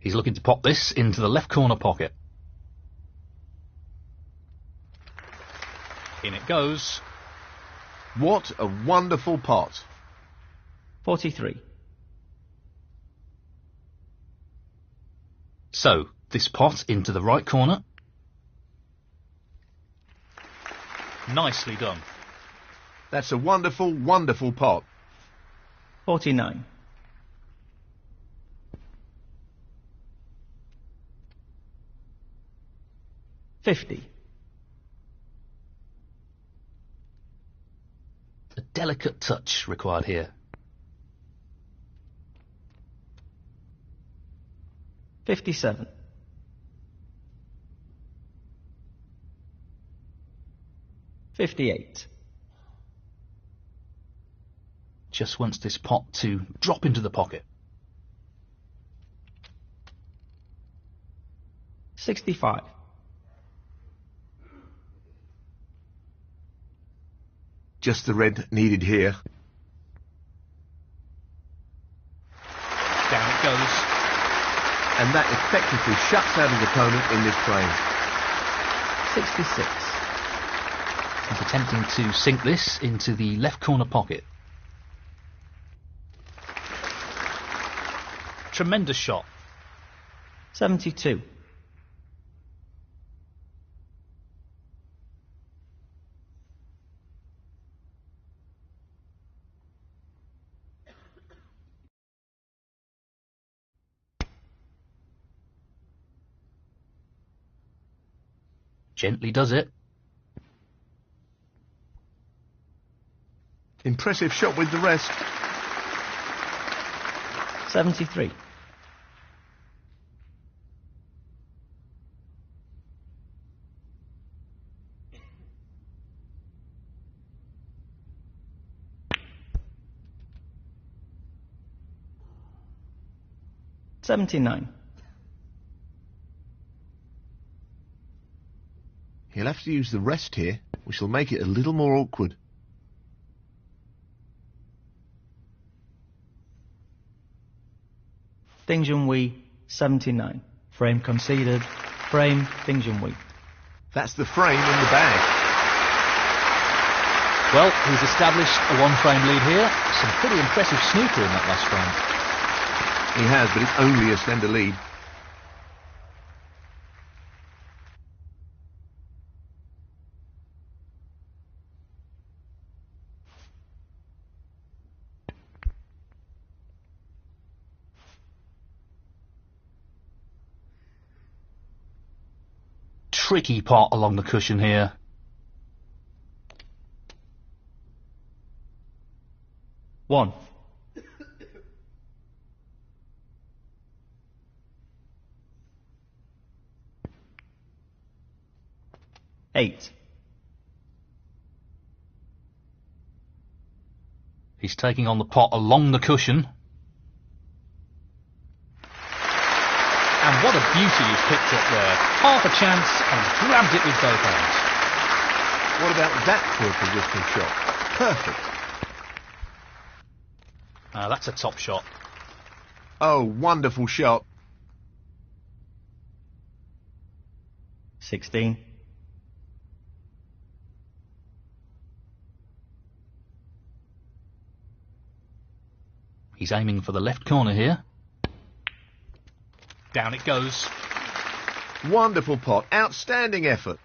He's looking to pop this into the left corner pocket. In it goes. What a wonderful pot. 43. So, this pot into the right corner. Nicely done. That's a wonderful, wonderful pot. 49. 50. A delicate touch required here. 57. 58. Just wants this pot to drop into the pocket. 65. 'Just the red needed here. Down it goes. And that effectively shuts out his opponent in this frame. 66. He's attempting to sink this into the left corner pocket. Tremendous shot. 72. Gently does it. Impressive shot with the rest. 73. 79. He'll have to use the rest here, which will make it a little more awkward. Junhui, 79. Frame conceded. Frame, Junhui. That's the frame in the bag. Well, he's established a one-frame lead here. Some pretty impressive snooker in that last frame. He has, but it's only a slender lead. Tricky pot along the cushion here. One. Eight. He's taking on the pot along the cushion. And what a beauty he's picked up there. Half a chance and grabbed it with both hands. What about that for a positional shot? Perfect. That's a top shot. Oh, wonderful shot. 16. He's aiming for the left corner here. Down it goes. Wonderful pot. Outstanding effort.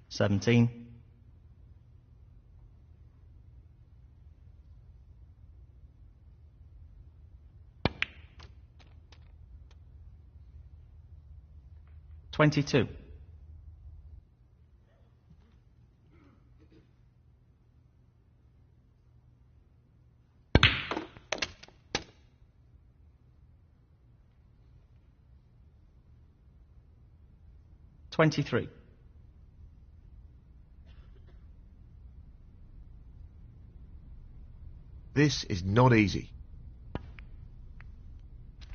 17. 22. 23. This is not easy.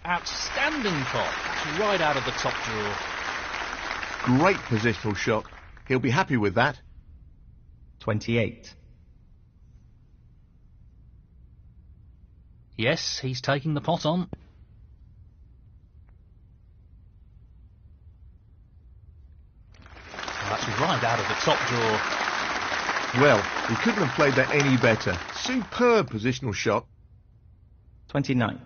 Outstanding pot. That's right out of the top drawer. Great positional shot. He'll be happy with that. 28. Yes, he's taking the pot on. top draw. Well, he couldn't have played that any better. Superb positional shot. 29.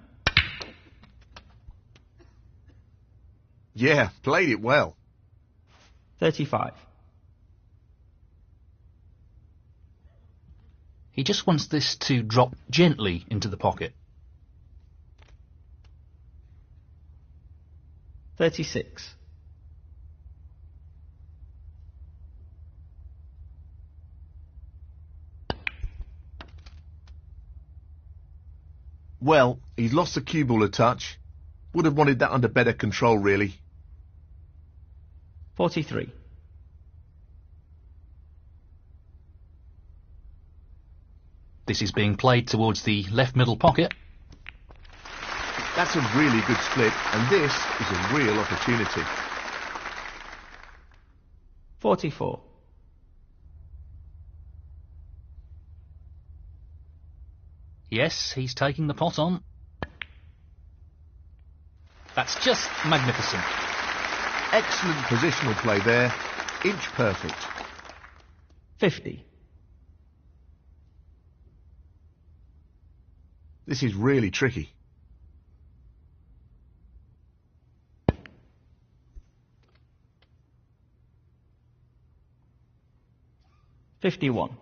Yeah, played it well. 35. He just wants this to drop gently into the pocket. 36. Well, he's lost the cue ball a touch. Would have wanted that under better control, really. 43. This is being played towards the left middle pocket. That's a really good split, and this is a real opportunity. 44. Yes, he's taking the pot on. That's just magnificent. Excellent positional play there. Inch perfect. 50. This is really tricky. $51.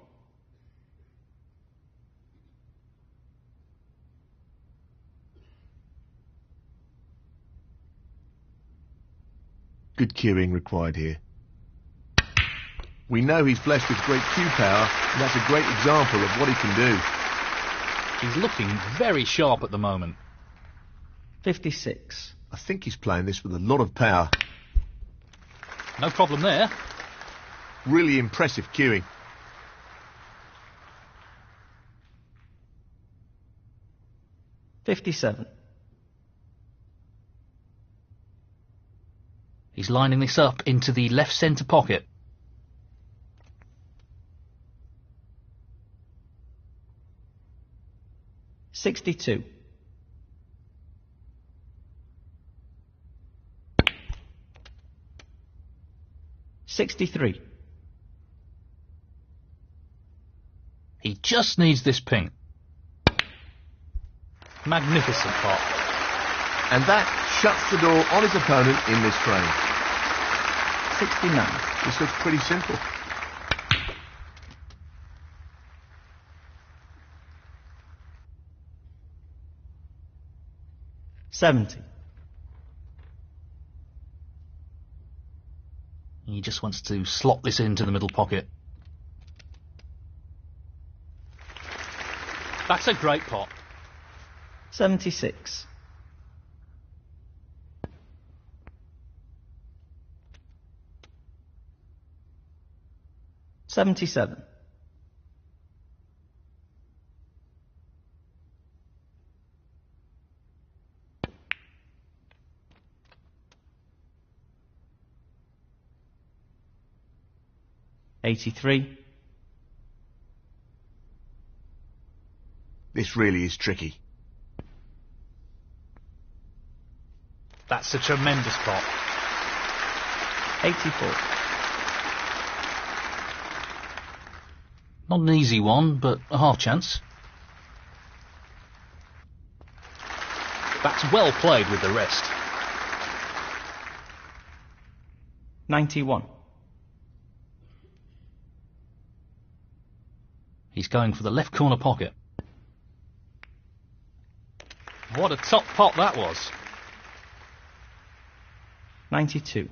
Good cueing required here. We know he's blessed with great cue power, and that's a great example of what he can do. He's looking very sharp at the moment. 56. I think he's playing this with a lot of power. No problem there. Really impressive cueing. 57. He's lining this up into the left centre pocket. 62. $63. He just needs this ping. Magnificent pot. And that shuts the door on his opponent in this frame. 69. This looks pretty simple. $70. He just wants to slot this into the middle pocket. That's a great pot. 76. $77. $83. This really is tricky. That's a tremendous pot. 84. Not an easy one, but a half chance. That's well played with the rest. 91. He's going for the left corner pocket. What a top pot that was. 92.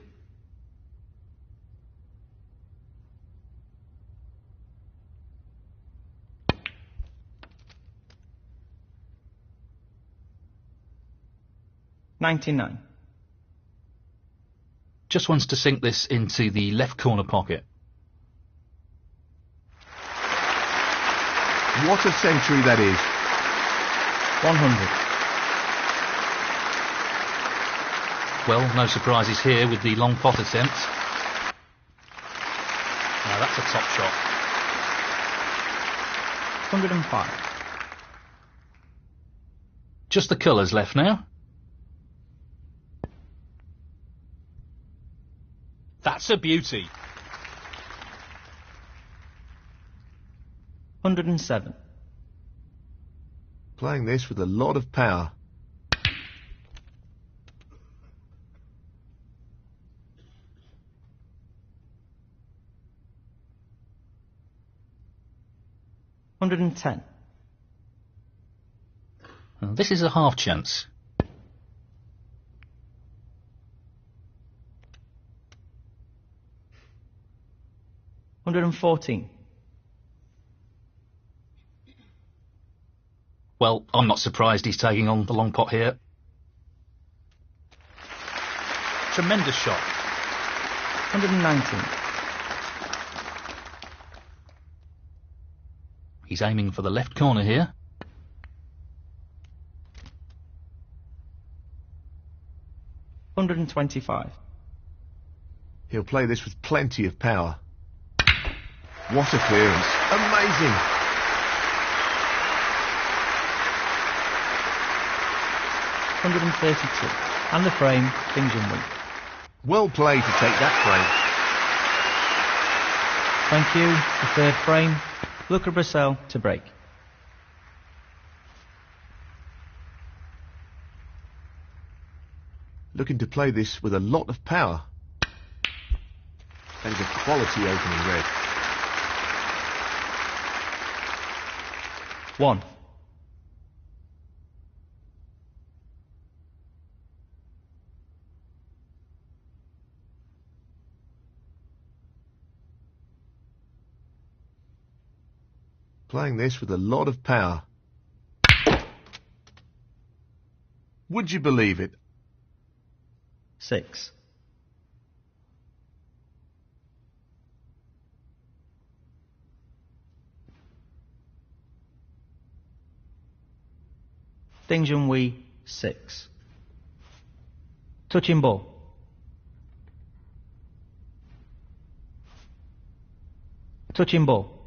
$99. Just wants to sink this into the left corner pocket. What a century that is. 100. Well, no surprises here with the long pot attempt. Now that's a top shot. 105. Just the colours left now. That's a beauty. 107. Playing this with a lot of power. $110. Well, this is a half chance. $114. Well, I'm not surprised he's taking on the long pot here. Tremendous shot. 119. He's aiming for the left corner here. $125. He'll play this with plenty of power. What a clearance. Amazing. $132. And the frame, Junhui. Well played to take that frame. Thank you. The third frame, Luca Brecel to break. Looking to play this with a lot of power. That is a quality opening red. 1. Playing this with a lot of power. Would you believe it? 6. Junhui, 6. Touching ball. Touching ball.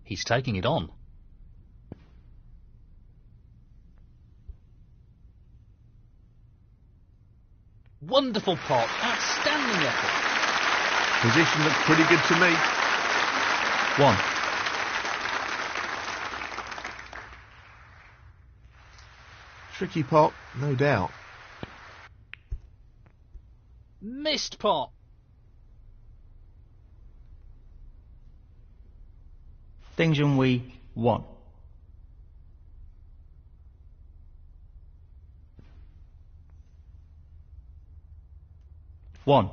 He's taking it on. Wonderful pot. Outstanding effort. Position looks pretty good to me. 1. Tricky pot, no doubt. Missed pot. Junhui, 1. 1.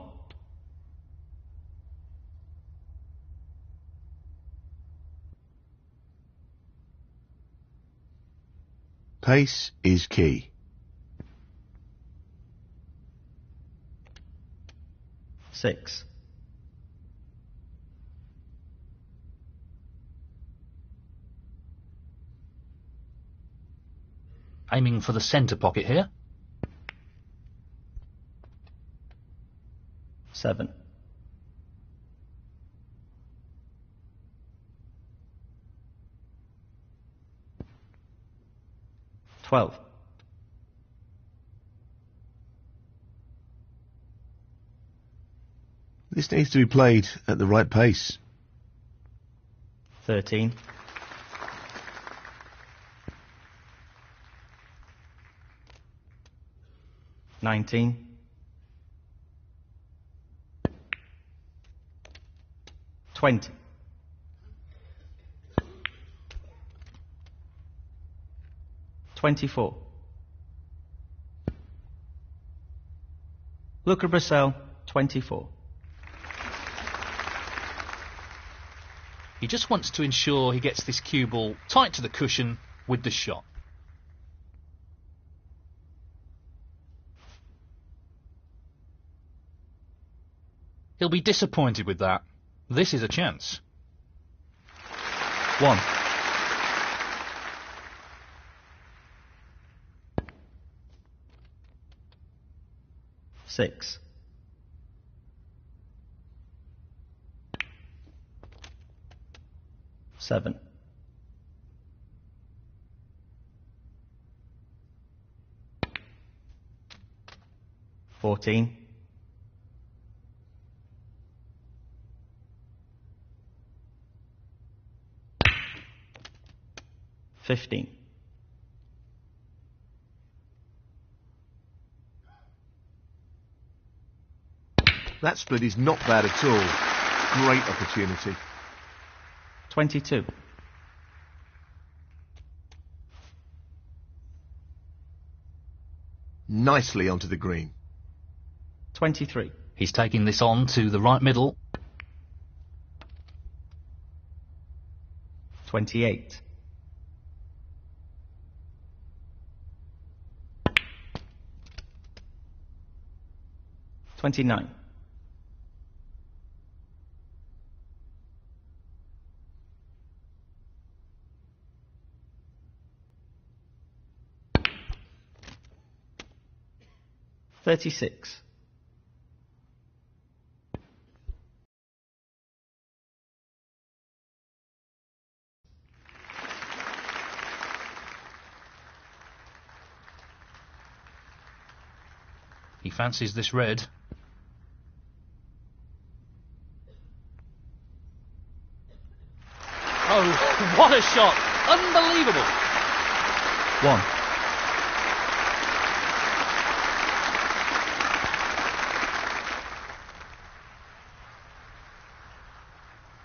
Pace is key. 6. Aiming for the centre pocket here. 7. 12. This needs to be played at the right pace. 13. 19. 20. 24. Luca Brecel, 24. He just wants to ensure he gets this cue ball tight to the cushion with the shot. He'll be disappointed with that. This is a chance. 1. 6. 7. 14. 15. That split is not bad at all. Great opportunity. 22. Nicely onto the green. 23. He's taking this on to the right middle. 28. 29. 36. 'He fancies this red. Oh, what a shot! Unbelievable! 1.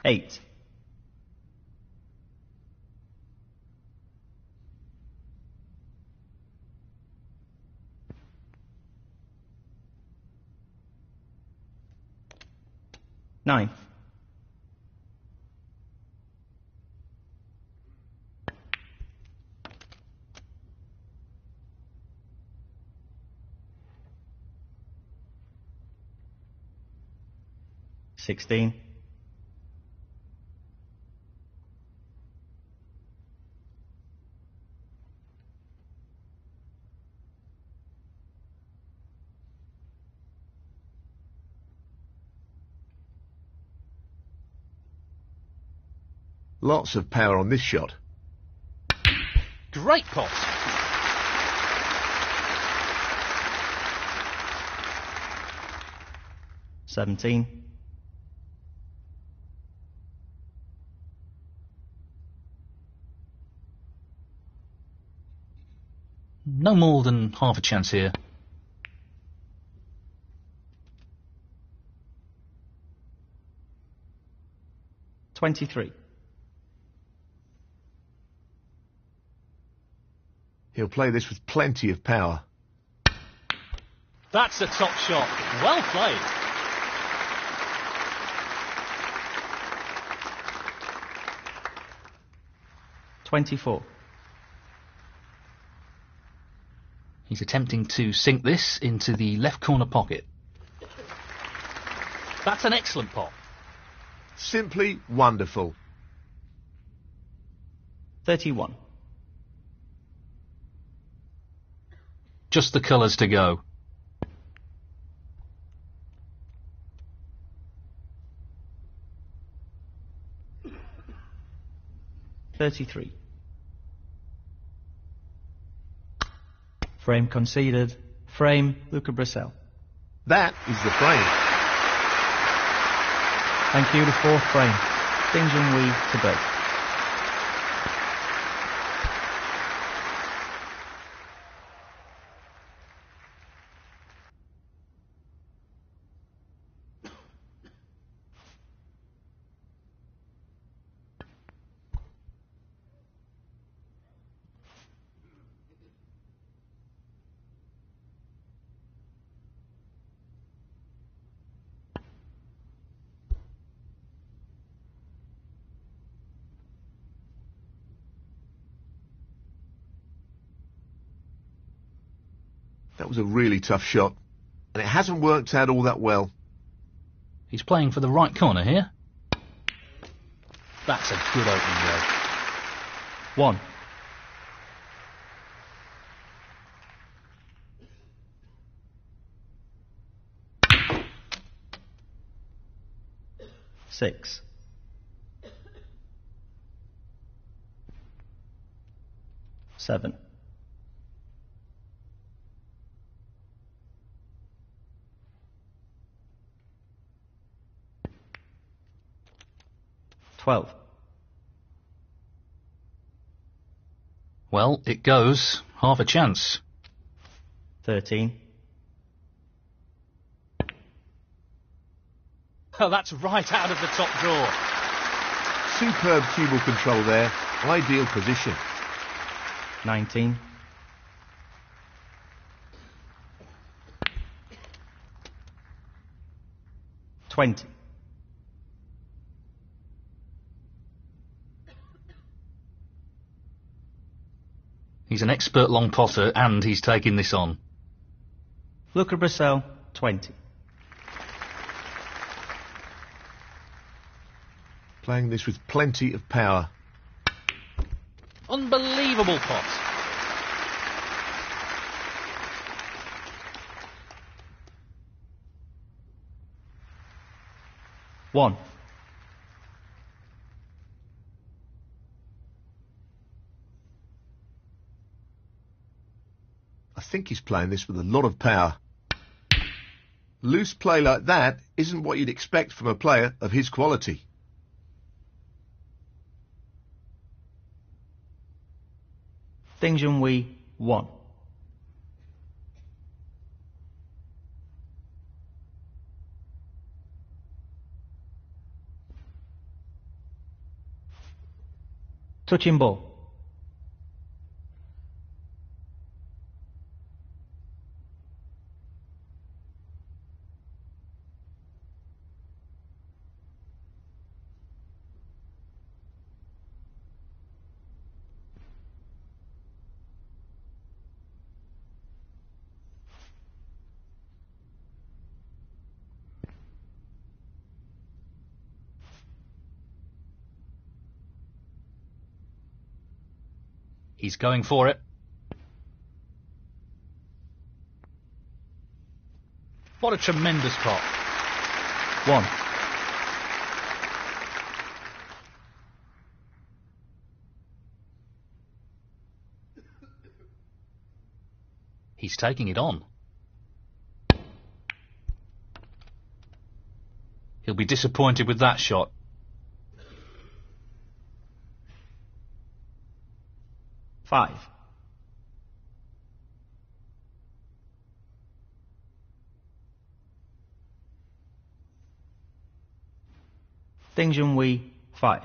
8. 9. 16. 'Lots of power on this shot. Great pot! Seventeen. 'No more than half a chance here. 23. He'll play this with plenty of power. That's a top shot. Well played. $24. He's attempting to sink this into the left corner pocket. That's an excellent pot. Simply wonderful. 31. Just the colours to go. $33. Frame conceded. Frame, Luca Brecel. That is the frame. Thank you, the fourth frame. Junhui to break. That was a really tough shot, and it hasn't worked out all that well. He's playing for the right corner here. That's a good opening row. 1. 6. 7. 12. Well, it goes. Half a chance. 13. Oh, that's right out of the top drawer. Superb cue ball control there. Ideal position. 19. 20. He's an expert long potter and he's taking this on. Luca Brecel, 20. Playing this with plenty of power. Unbelievable pot. One. I think he's playing this with a lot of power. Loose play like that isn't what you'd expect from a player of his quality. Junhui, 1. Touching ball. He's going for it. What a tremendous pot. 1. He's taking it on. He'll be disappointed with that shot. 5. Junhui, 5.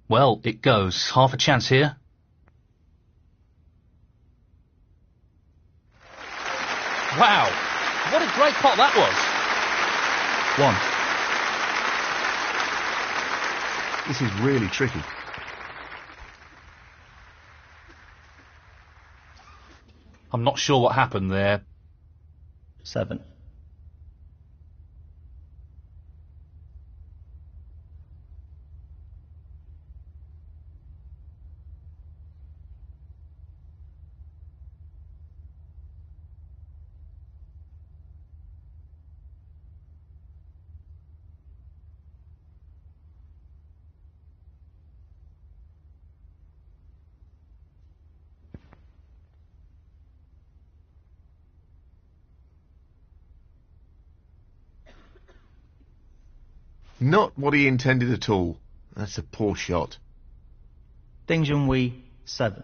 Well, it goes. Half a chance here. Wow, what a great pot that was. 1. This is really tricky. I'm not sure what happened there. 7. Not what he intended at all. That's a poor shot. Junhui, 7.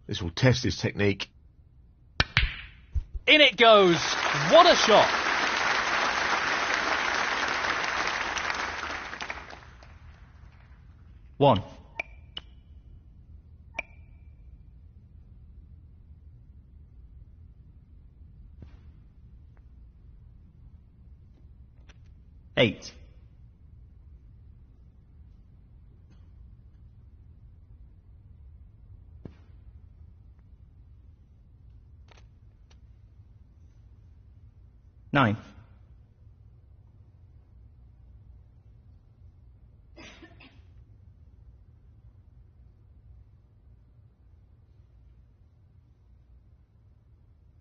This will test his technique. In it goes. What a shot. One. 8. Ninth.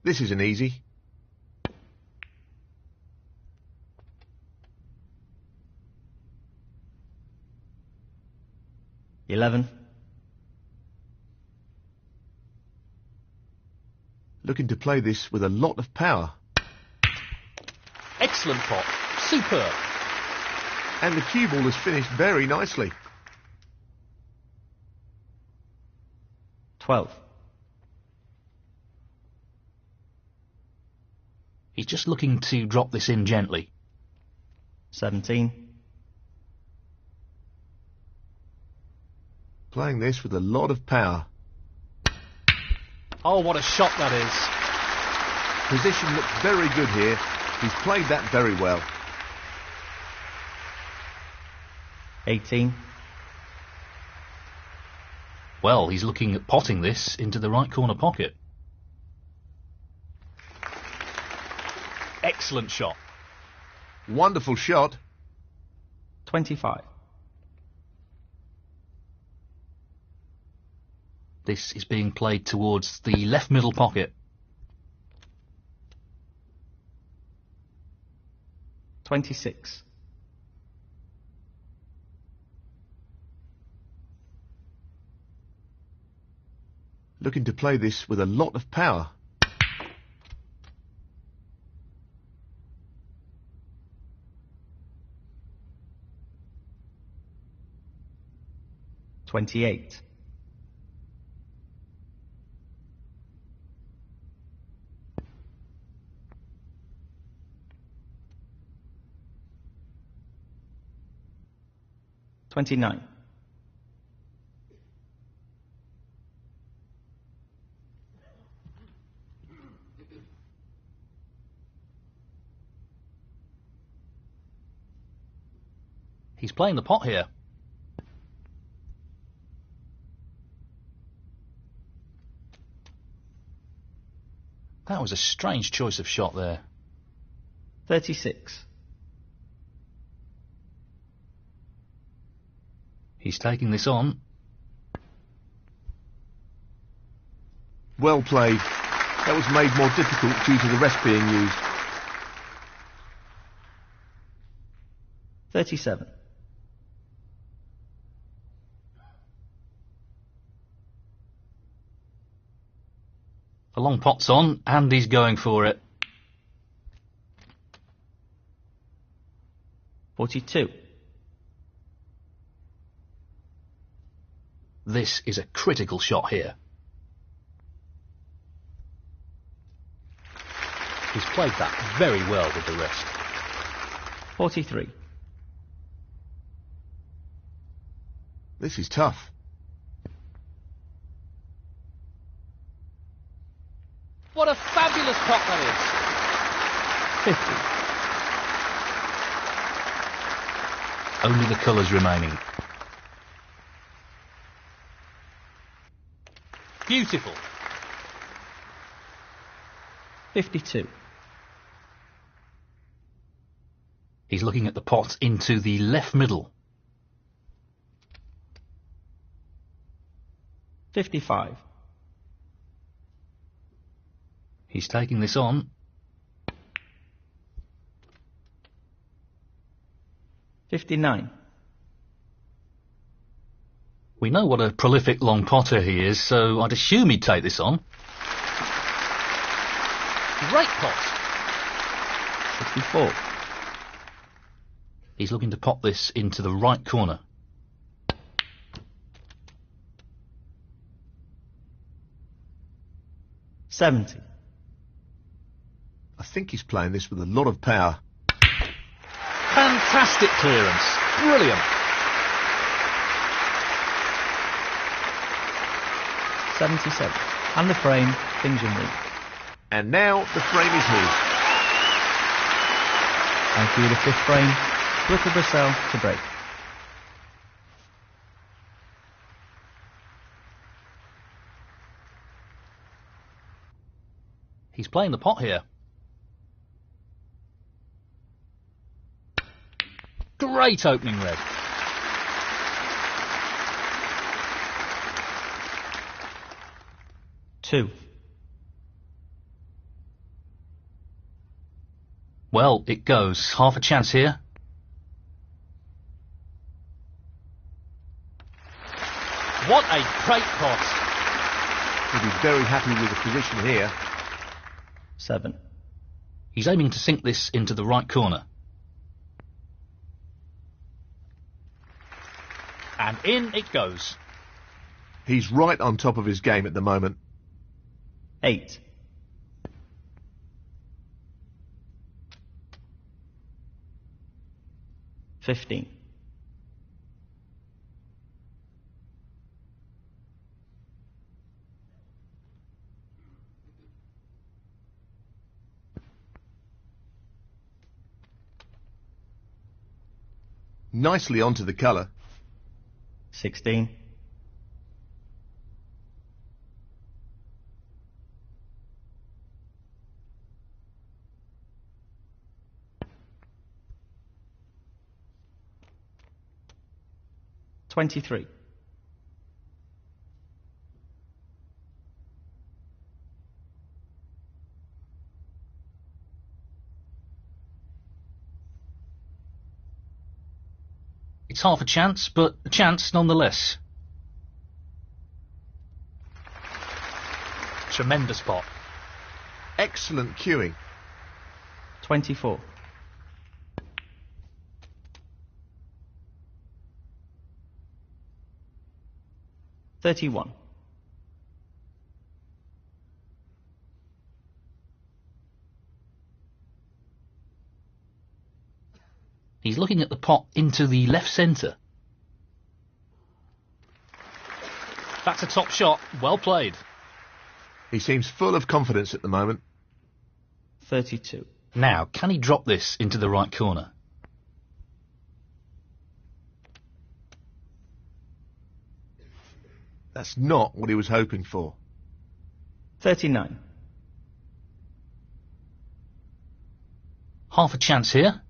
This isn't easy. Eleven. Looking to play this with a lot of power. Excellent pot. Superb. And the cue ball has finished very nicely. 12. He's just looking to drop this in gently. 17. Playing this with a lot of power. Oh, what a shot that is. Position looks very good here. He's played that very well. 18. Well, he's looking at potting this into the right corner pocket. Excellent shot. Wonderful shot. 25. This is being played towards the left middle pocket. 26. Looking to play this with a lot of power. $28. $29. He's playing the pot here. That was a strange choice of shot there. 36. He's taking this on. Well played. That was made more difficult due to the rest being used. 37. A long pot's on, and he's going for it. 42. This is a critical shot here. He's played that very well with the rest. 43. This is tough. What a fabulous pot that 50. Only the colours remaining. is. Beautiful. 52. He's looking at the pot into the left middle. 55. He's taking this on. 59. We know what a prolific long potter he is, so I'd assume he'd take this on. Great pot. 64. He's looking to pop this into the right corner. 70. I think he's playing this with a lot of power. Fantastic clearance. Brilliant. 77. And the frame, King Junhui. And now the frame is his. Thank you, the fifth frame. Luca Brecel to break. He's playing the pot here. Great opening red. Two. Well, it goes. Half a chance here. What a great pot. He'll be very happy with the position here. 7. He's aiming to sink this into the right corner. And in it goes. He's right on top of his game at the moment. 8. $15. Nicely onto the colour. 16. $23. It's half a chance, but a chance nonetheless. Tremendous pot. Excellent cueing. 24. $31. He's looking at the pot into the left centre. That's a top shot. Well played. He seems full of confidence at the moment. 32. Now, can he drop this into the right corner? That's not what he was hoping for. 39. Half a chance here.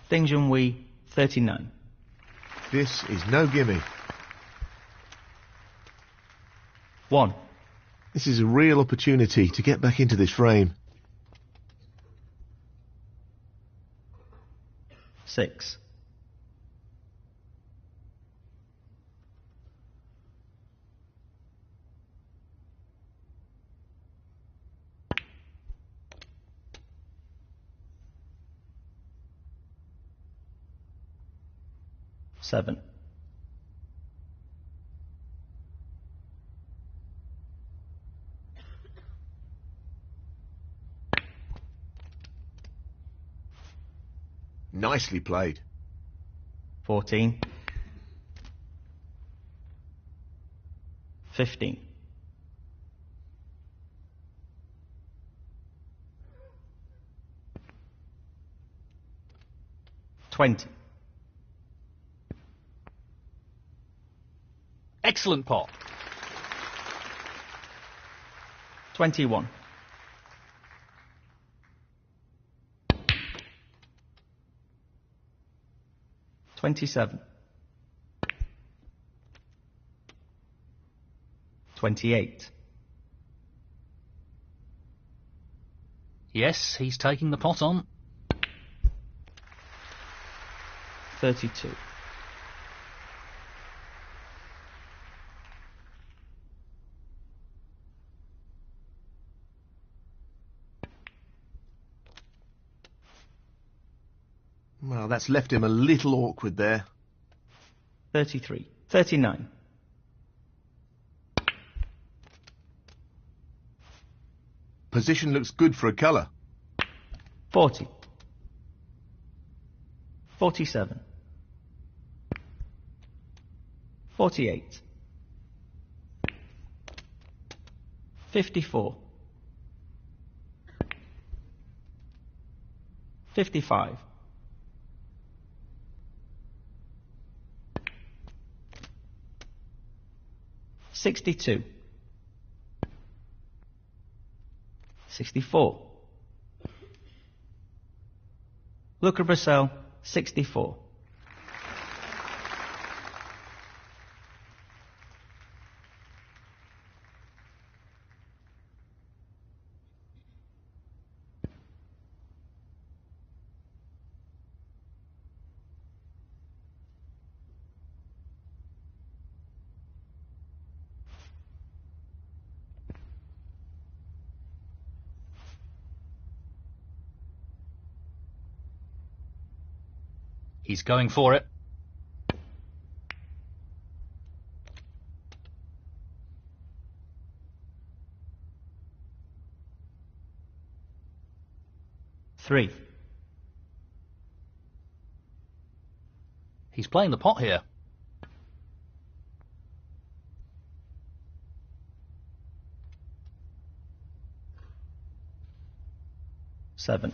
Junhui, 39. This is no gimme. 1. This is a real opportunity to get back into this frame. 6. $7. Nicely played. 14. 15. 20. Excellent pot. 21. 27. 28. Yes, he's taking the pot on. 32. Well, that's left him a little awkward there. 33. 39. Position looks good for a colour. 40. 47. 48. 54. 55. 62. 64. Luca Brecel, 64. He's going for it. Three. He's playing the pot here. Seven.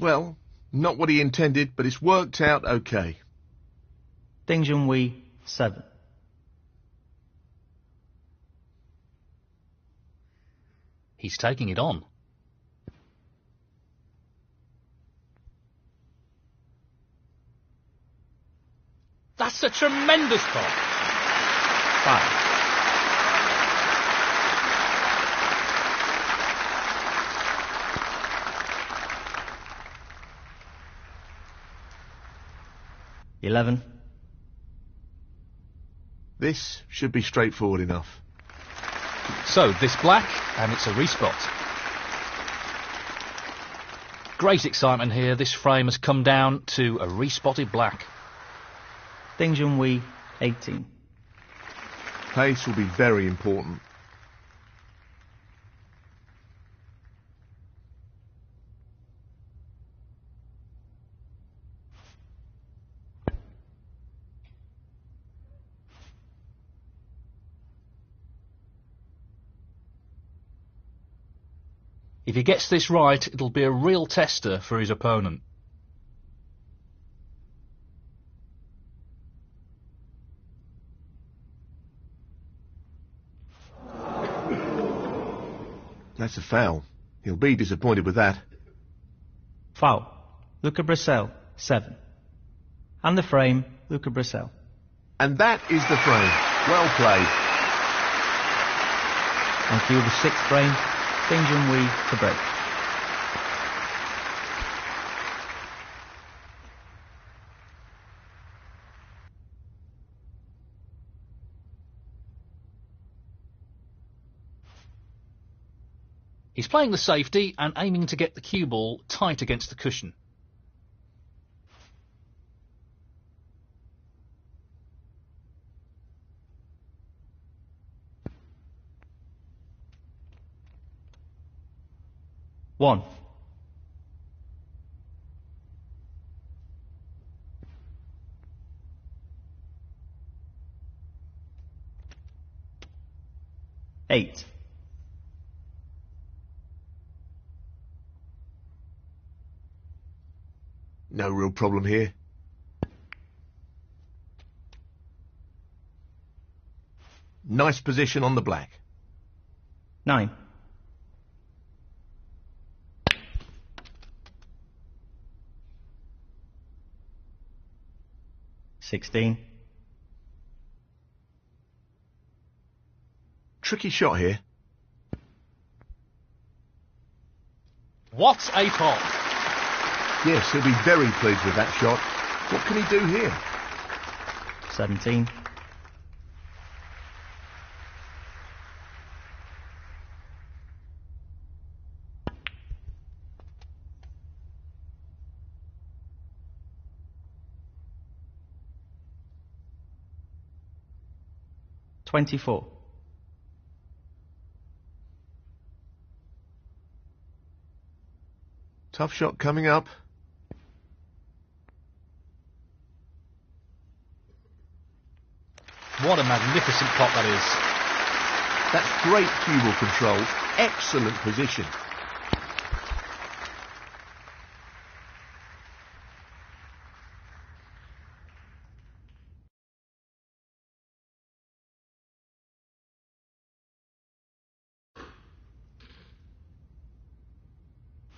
Well, not what he intended, but it's worked out okay. Junhui, 7. He's taking it on. That's a tremendous pot. 5. $11. This should be straightforward enough. So, this black, and it's a respot. Great excitement here. This frame has come down to a respotted black. Junhui, 18. Pace will be very important. If he gets this right, it'll be a real tester for his opponent. That's a foul. He'll be disappointed with that. Foul. Luca Brecel, 7. And the frame, Luca Brecel. And that is the frame. Well played. On cue the 6th frame, Junhui to break. He's playing the safety and aiming to get the cue ball tight against the cushion. One. Eight. No real problem here. Nice position on the black. 9. $16. Tricky shot here. What a pot! Yes, he'll be very pleased with that shot. What can he do here? 17. $24. Tough shot coming up. what a magnificent pot that is. That's great cue ball control. Excellent position.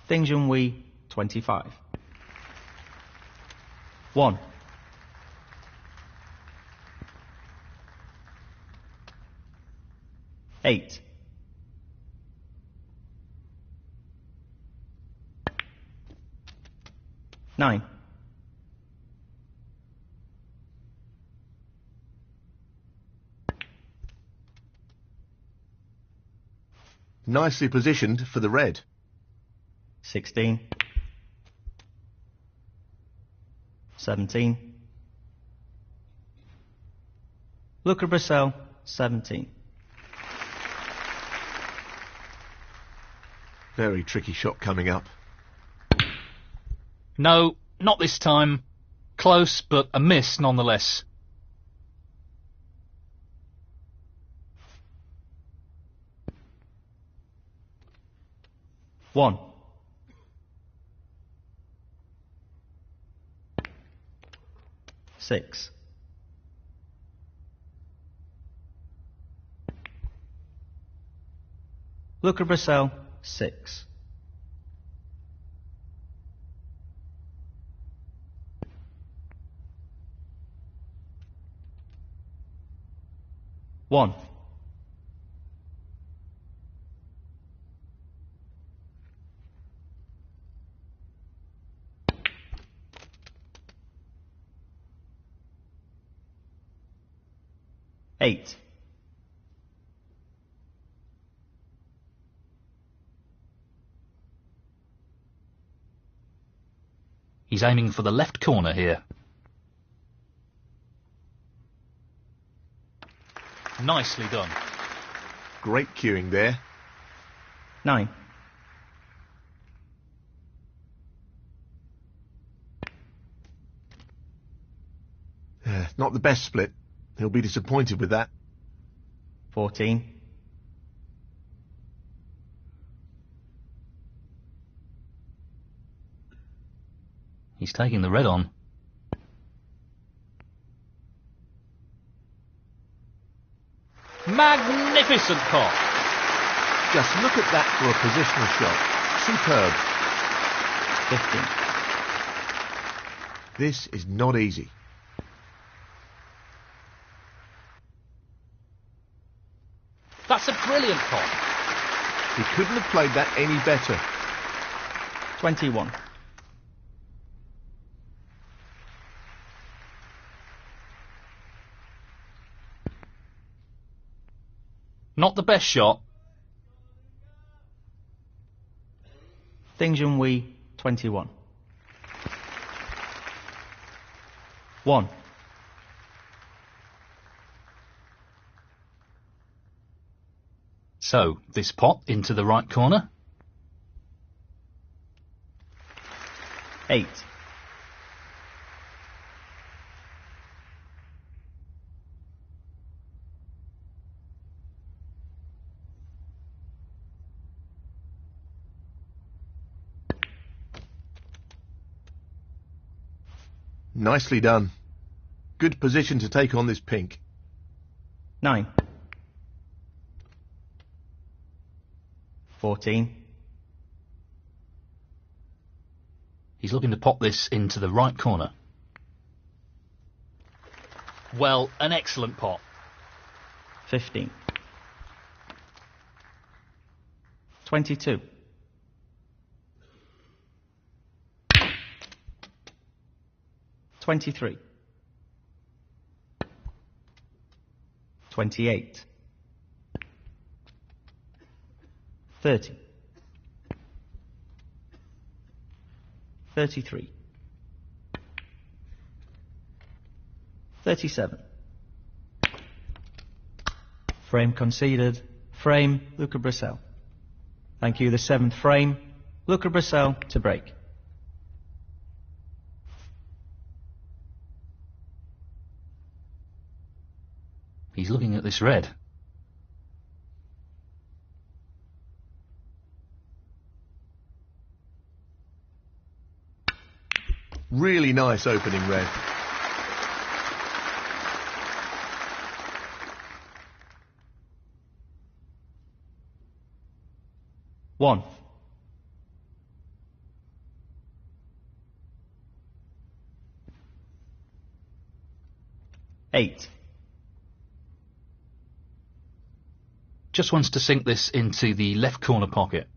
Junhui, 25. 1. 8. 9. Nicely positioned for the red. 16. 17. Luca Brecel, 17. Very tricky shot coming up. No, not this time. Close, but a miss nonetheless. 1. 6. 6. 1. 8. 'He's aiming for the left corner here. Nicely done. Great cueing there. 9. 'Not the best split. He'll be disappointed with that. 14. 'He's taking the red on. Magnificent pot. Just look at that for a positional shot. Superb. 15. This is not easy. That's a brilliant pot. He couldn't have played that any better. 21. Not the best shot. Junhui, 21. 1. So, this pot into the right corner. 8. 'Nicely done. Good position to take on this pink. 9. 14. He's looking to pop this into the right corner. Well, an excellent pot. 15. 22. 23. 28. 30. 33. 37. Frame conceded. Frame, Luca Brecel. Thank you. The 7th frame, Luca Brecel to break. He's looking at this red. Really nice opening red. One. Eight. Just wants to sink this into the left corner pocket.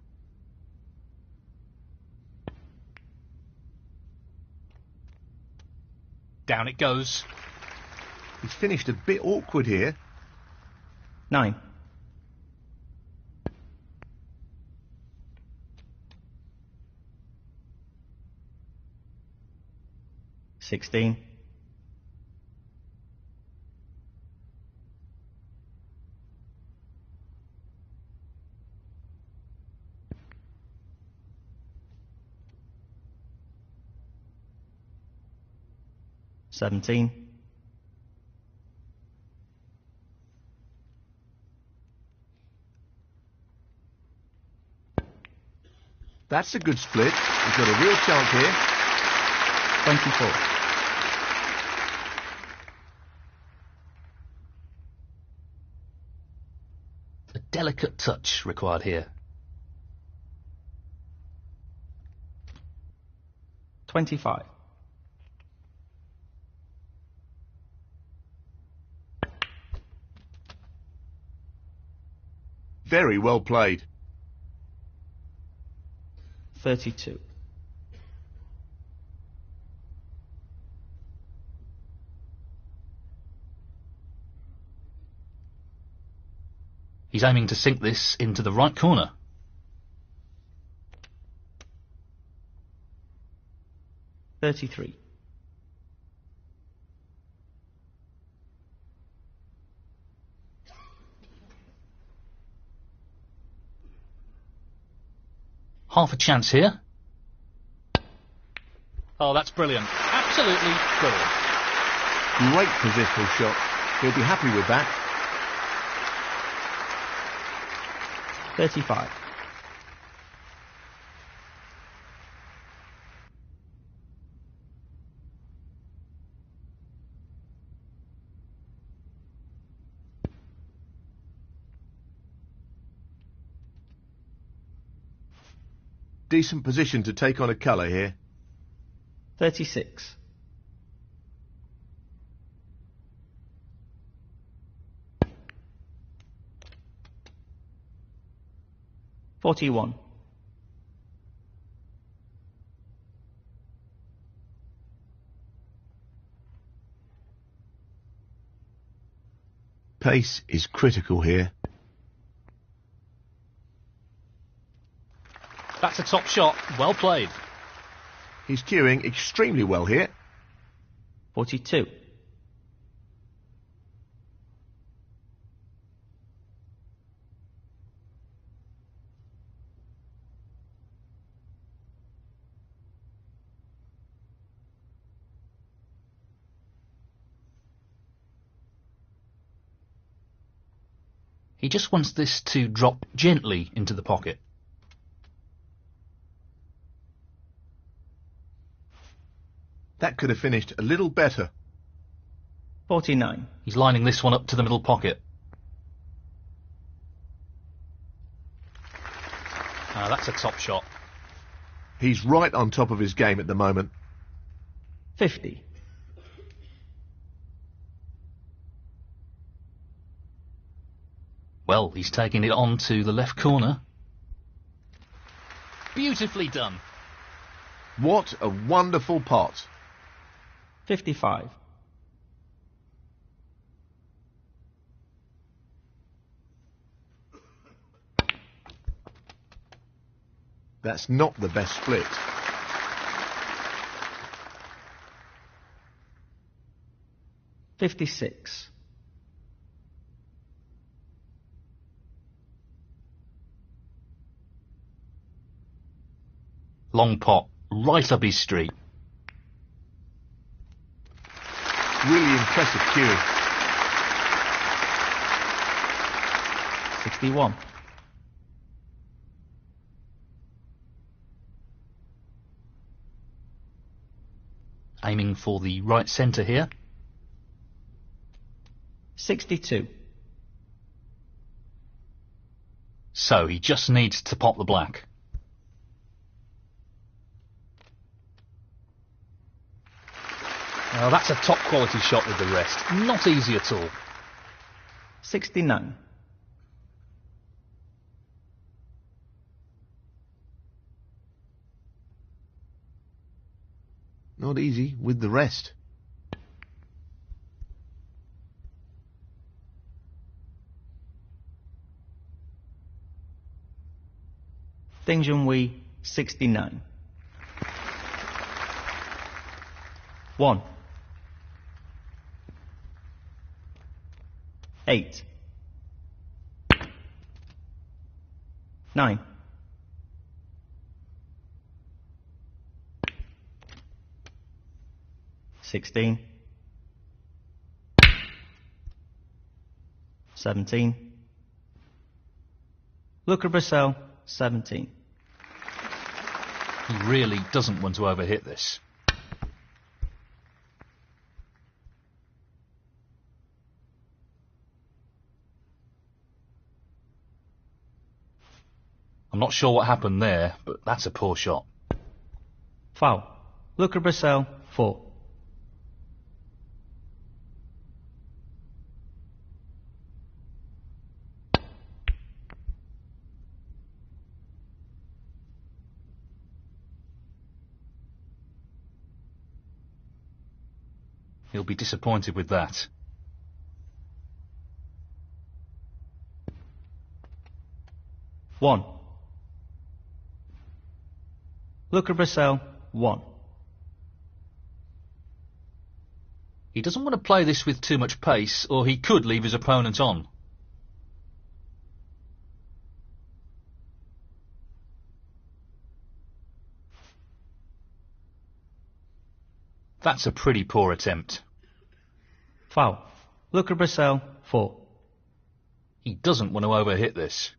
Down it goes. He's finished a bit awkward here. 9. 16. 17. 'That's a good split. He's got a real chance here. 24. A delicate touch required here. 25. Very well played. 32. He's aiming to sink this into the right corner. 33. Half a chance here. Oh, that's brilliant. Absolutely brilliant. Great positional shot. He'll be happy with that. 35. Decent position to take on a colour here. 36. 41. Pace is critical here. That's a top shot. Well played. He's cueing extremely well here. 42. He just wants this to drop gently into the pocket. That could have finished a little better. 49. He's lining this one up to the middle pocket. That's a top shot. He's right on top of his game at the moment. 50. Well, he's taking it on to the left corner. Beautifully done. What a wonderful pot. 55. That's not the best split. 56. Long pot, right up his street. Really impressive cueing. 61. Aiming for the right centre here. 62. So he just needs to pop the black. Well, that's a top quality shot with the rest. Not easy at all. 69. Not easy with the rest. Junhui, 69. 1. 8. 9. 16. 17. Luca Brecel, 17. He really doesn't want to overhit this. I'm not sure what happened there, but that's a poor shot. Foul. Luca Brecel, 4. He'll be disappointed with that. One. Luca Brecel, 1. He doesn't want to play this with too much pace, or he could leave his opponent on. That's a pretty poor attempt. Foul. Luca Brecel, 4. He doesn't want to overhit this.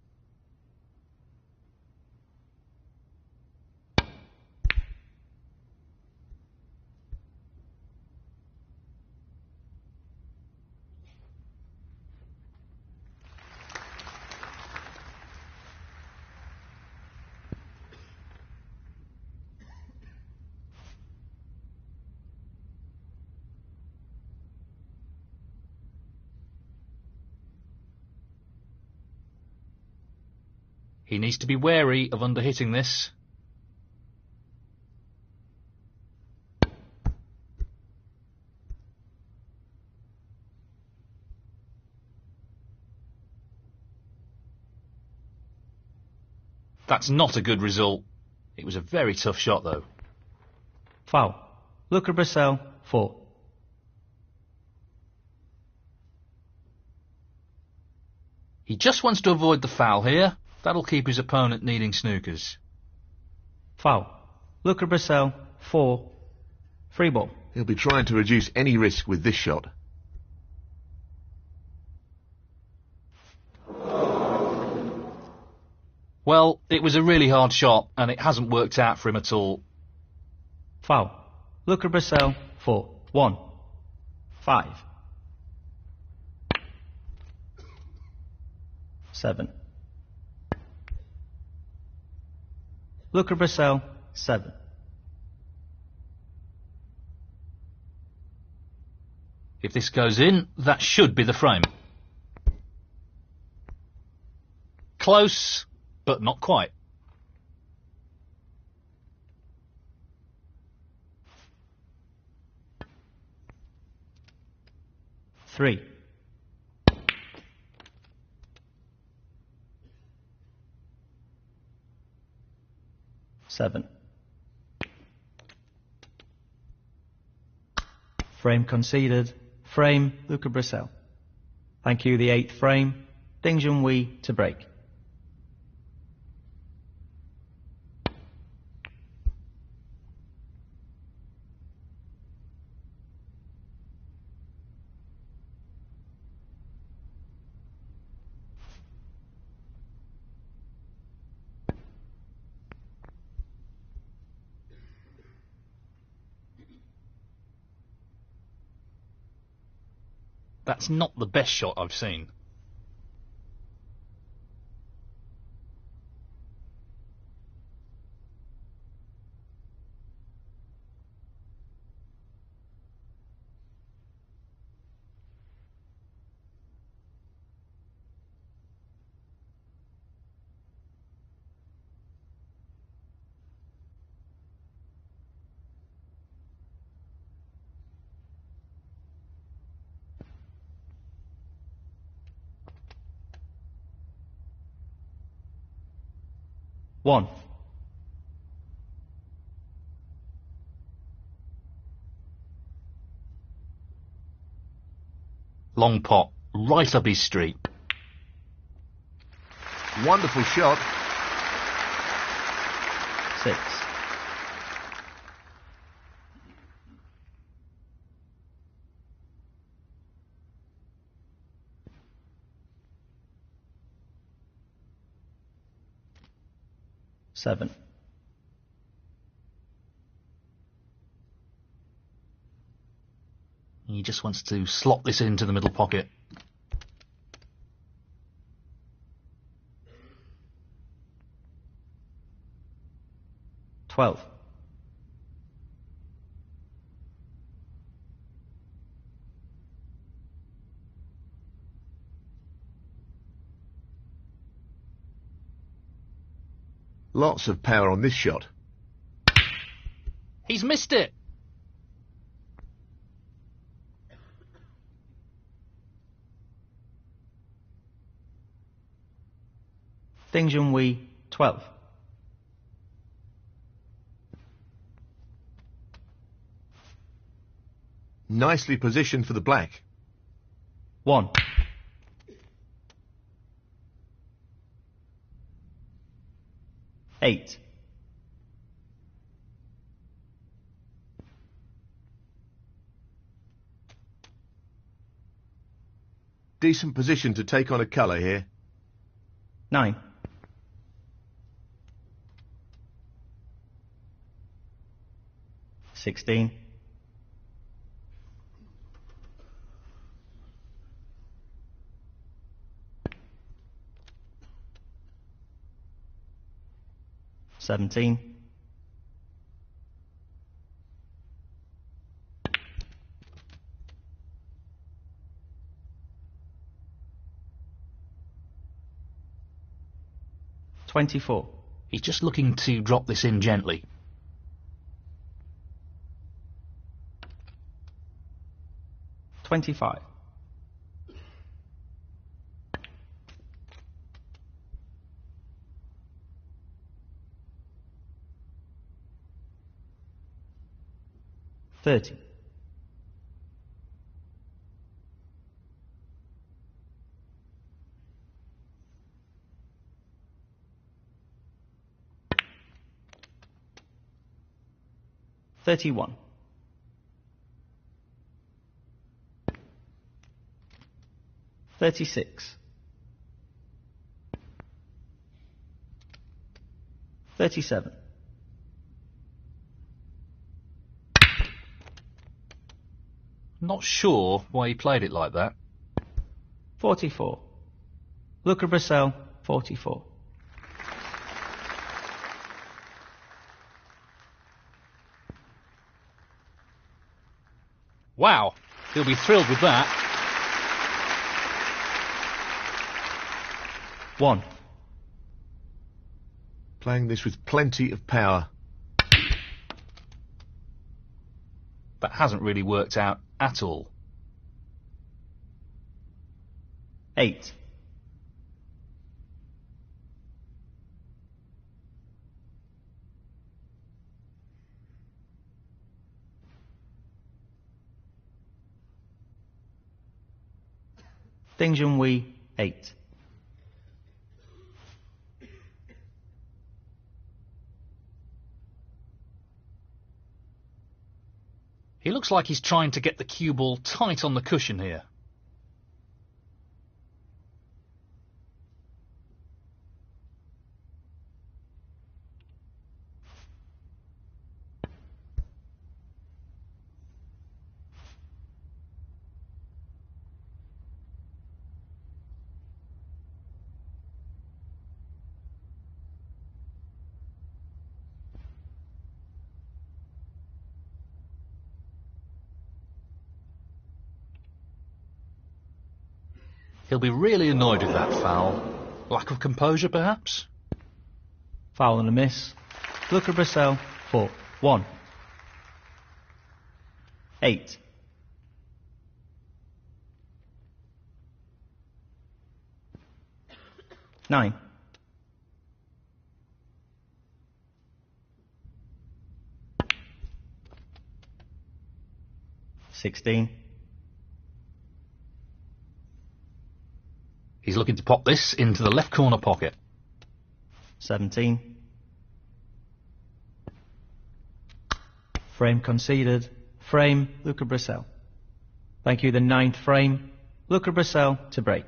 He needs to be wary of underhitting this. That's not a good result. It was a very tough shot, though. Foul. Luca Brecel, 4. He just wants to avoid the foul here. That'll keep his opponent needing snookers. Foul. Luca Brecel, 4. Free ball. He'll be trying to reduce any risk with this shot. Well, it was a really hard shot, and it hasn't worked out for him at all. Foul. Luca Brecel, 4. 1. 5. 7. Luca Brecel, 7. If this goes in, that should be the frame. Close, but not quite. Three. 7. Frame conceded. Frame, Luca Brecel. Thank you, the 8th frame. Junhui to break. That's not the best shot I've seen. One. Long pot, right up his street. Wonderful shot. 6. Seven. He just wants to slot this into the middle pocket. 12. Lots of power on this shot. He's missed it! Junhui, 12. Nicely positioned for the black. 1. Eight. Decent position to take on a colour here. 9. 16. 17. 24. He's just looking to drop this in gently. 25. 30. 31. 36. 37. 'Not sure why he played it like that. 44. Luca Brecel, 44. Wow, he'll be thrilled with that. 1. Playing this with plenty of power. That hasn't really worked out at all. 8. 8. He looks like he's trying to get the cue ball tight on the cushion here. He'll be really annoyed with that foul. Lack of composure, perhaps? Foul and a miss. Luca Brecel, 4-1. 8. 9. 16. He's looking to pop this into the left corner pocket. 17. Frame conceded. Frame, Luca Brecel. Thank you, the 9th frame. Luca Brecel to break.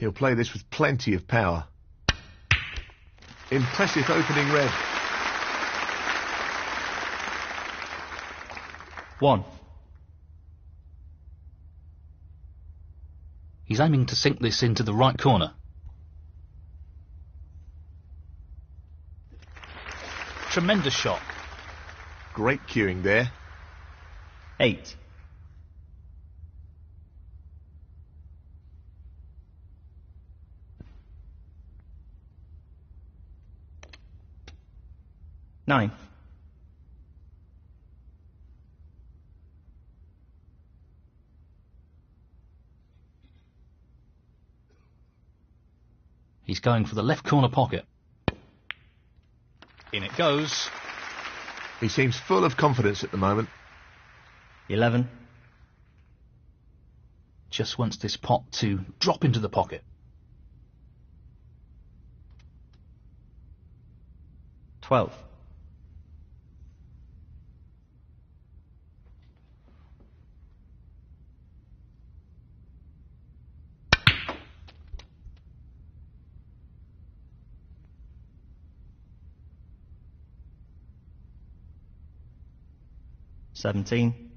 He'll play this with plenty of power. Impressive opening red. 1. He's aiming to sink this into the right corner. Tremendous shot. Great cueing there. 8. 9. 'He's going for the left corner pocket. In it goes. He seems full of confidence at the moment. 11. Just wants this pot to drop into the pocket. 12. 17.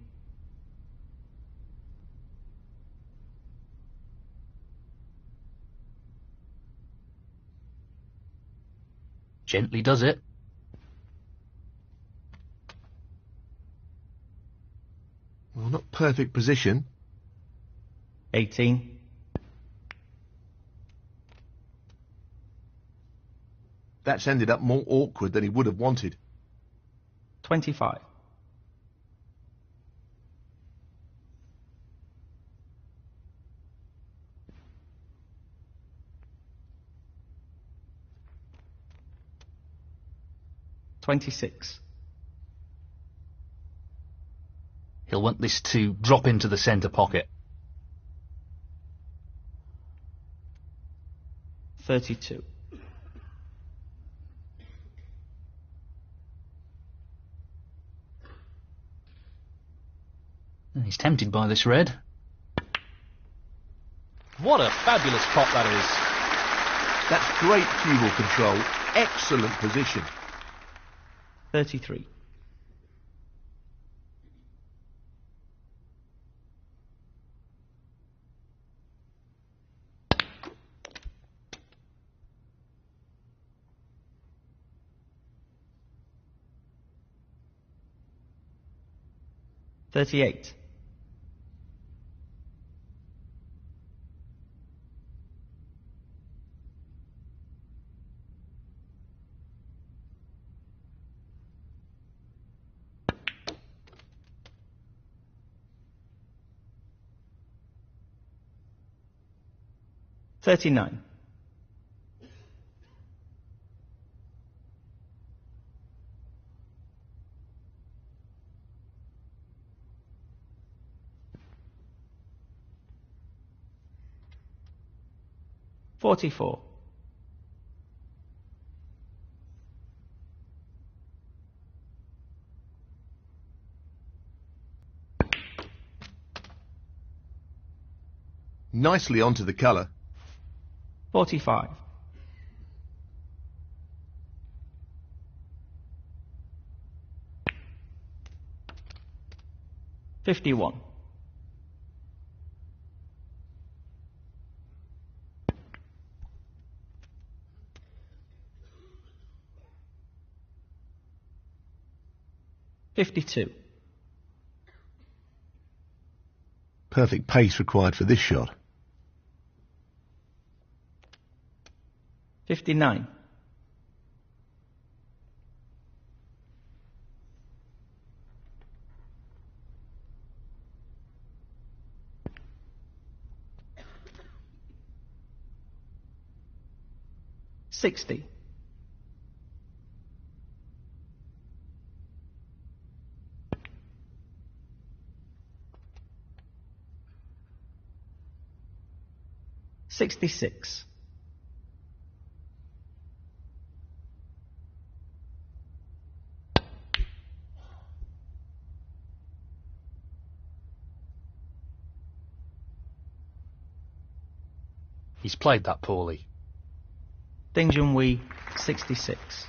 'Gently does it. Well, not perfect position. 18. That's ended up more awkward than he would have wanted. 25. 26. He'll want this to drop into the centre pocket. 32. He's tempted by this red. What a fabulous pot that is. That's great cue control. Excellent position. 33. 38. 39. 44. 'Nicely onto the colour. 45. 51. 52. Perfect pace required for this shot. 59. 60. 66. 'He's played that poorly. Junhui, 66.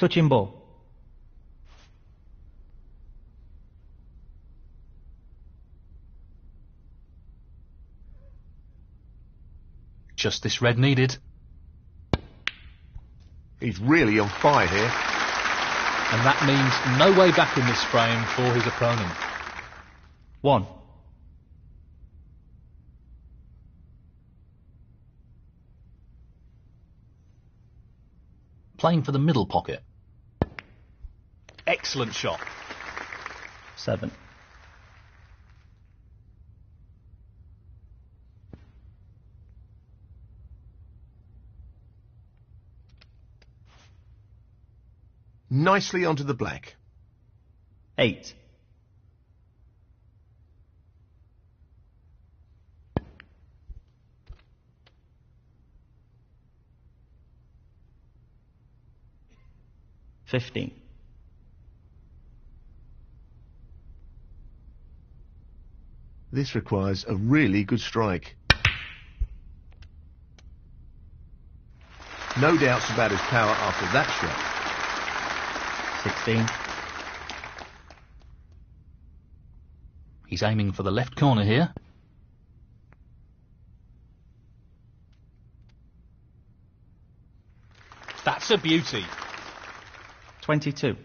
Touching ball. Just this red needed. He's really on fire here. And that means no way back in this frame for his opponent. 1. Playing for the middle pocket. Excellent shot. 7. Nicely onto the black. 8. 15. This requires a really good strike. No doubts about his power after that shot. 16. He's aiming for the left corner here. That's a beauty. 22.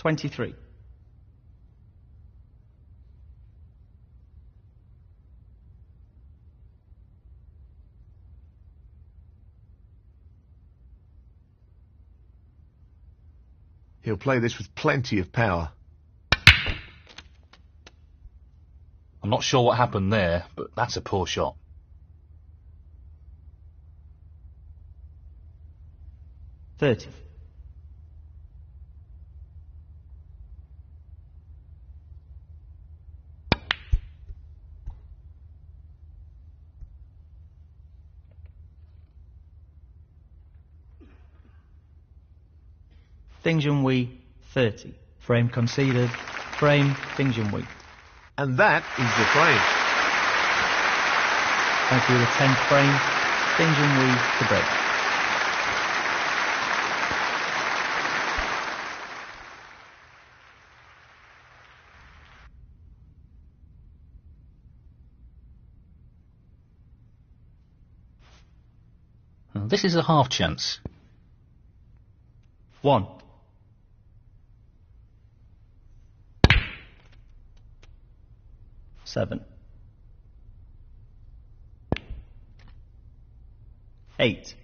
23. He'll play this with plenty of power. I'm not sure what happened there, but that's a poor shot. 30. Junhui, 30. Frame conceded. Frame, Junhui. And that is the frame. Thank you, the 10th frame. Junhui to break. This is a half chance. 1. 7. 8.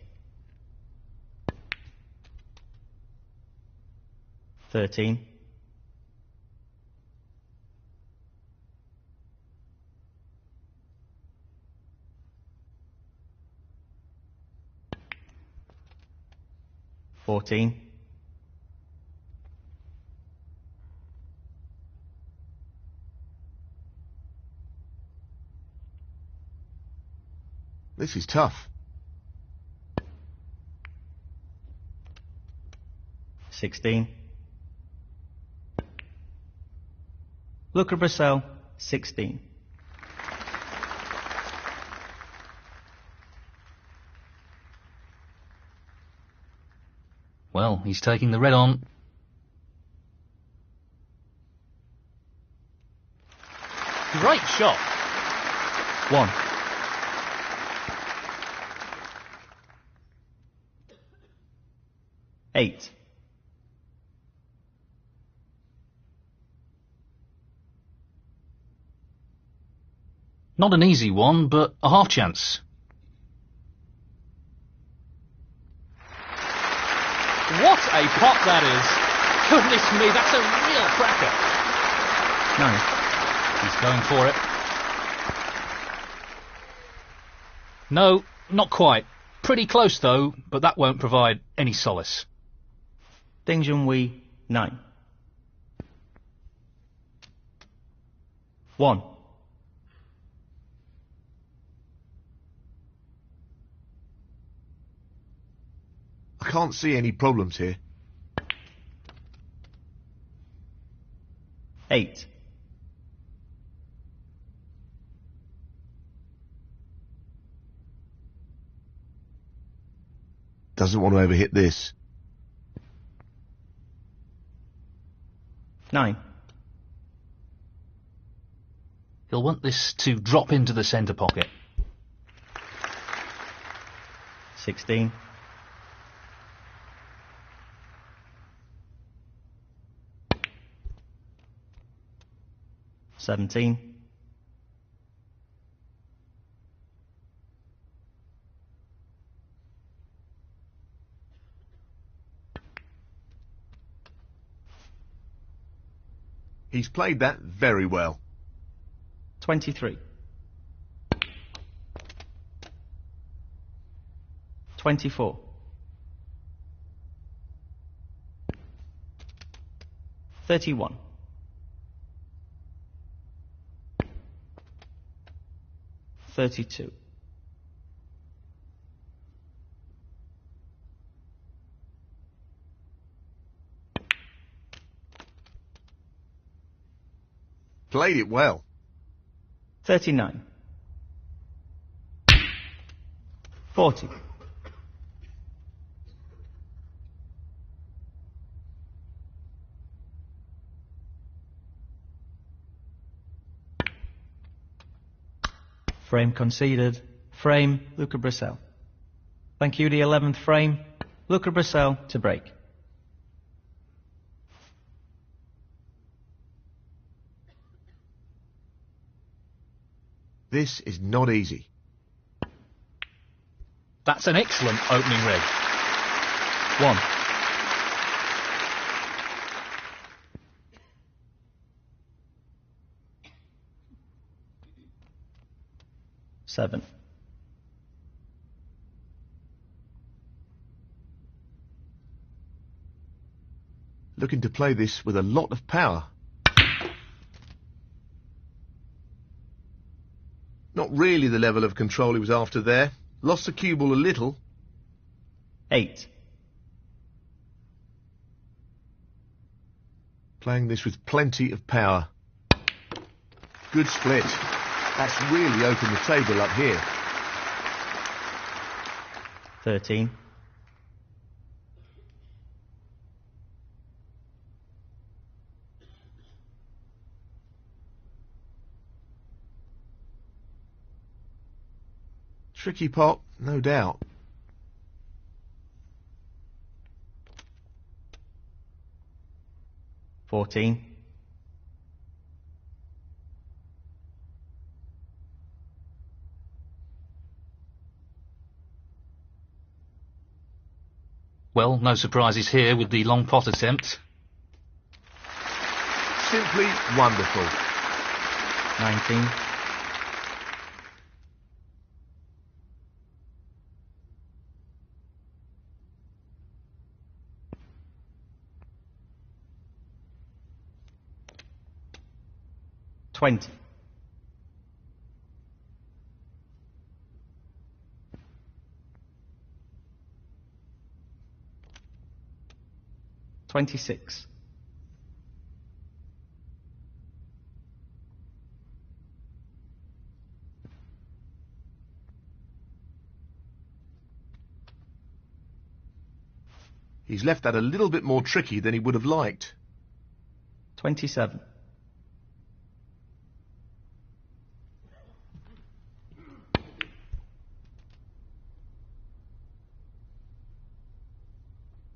13. 14. 'This is tough. 16. Luca Brecel, 16. Well, he's taking the red on. Great shot. 1. Eight. Not an easy one, but a half chance. What a pop that is. Goodness me, that's a real cracker. 9. He's going for it. No, not quite. Pretty close though, but that won't provide any solace. Junhui, 9. 1. I can't see any problems here. 8. Doesn't want to overhit this. 9. He'll want this to drop into the centre pocket. 16. 17. 'He's played that very well. 23. 24. 31. 32. 'Played it well. 39. 40. 'Frame conceded. Frame, Luca Brecel. Thank you, the 11th frame. Luca Brecel to break. This is not easy. That's an excellent opening red. 1. 7. 'Looking to play this with a lot of power. Not really the level of control he was after there. Lost the cue ball a little. 8. Playing this with plenty of power. Good split. That's really opened the table up here. 13. 'Tricky pot, no doubt. 14. 'Well, no surprises here with the long pot attempt. Simply wonderful. 19. 20. 21. 26. He's left that a little bit more tricky than he would have liked. 27.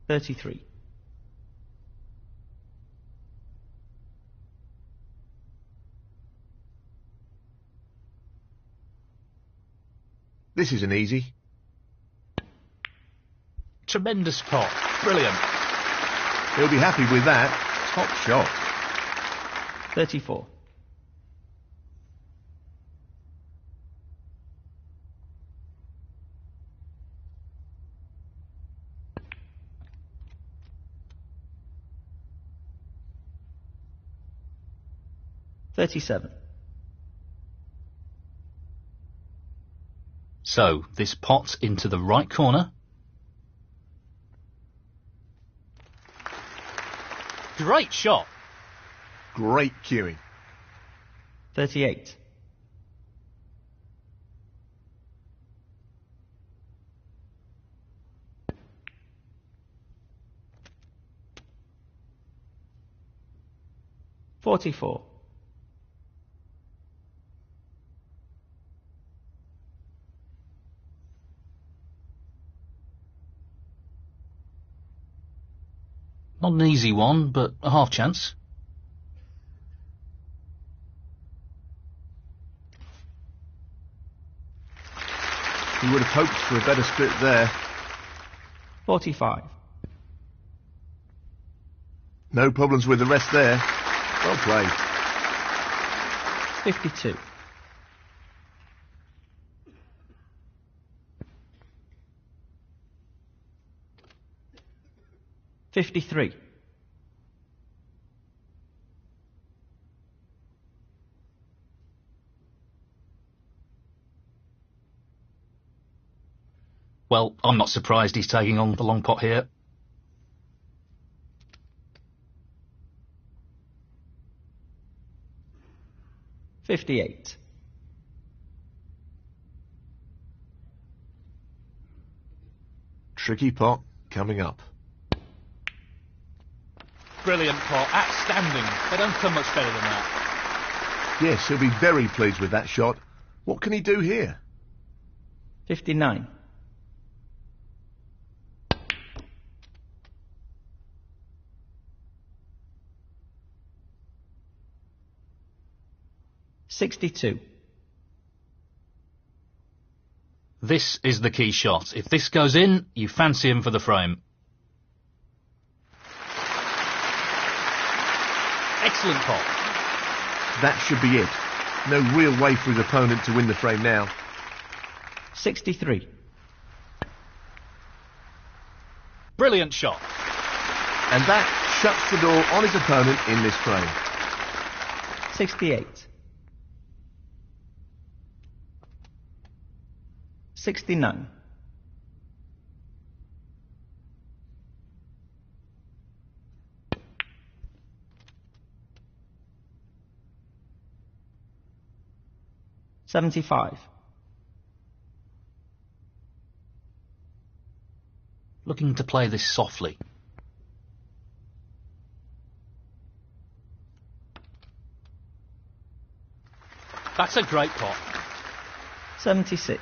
$33. This isn't easy. Tremendous pot. Brilliant. He'll be happy with that. Top shot. 34. $37. So, this pot into the right corner. Great shot. Great cueing. 38. $44. Not an easy one, but a half chance. He would have hoped for a better split there. 45. No problems with the rest there. Well played. 52. $53. Well, I'm not surprised he's taking on the long pot here. $58. Tricky pot coming up. Brilliant pot. Outstanding. They don't come much better than that. Yes, he'll be very pleased with that shot. What can he do here? 59. $62. This is the key shot. If this goes in, you fancy him for the frame. Excellent pot. That should be it. No real way for his opponent to win the frame now. 63. Brilliant shot. And that shuts the door on his opponent in this frame. 68. 69. $75. Looking to play this softly. That's a great pot. 76.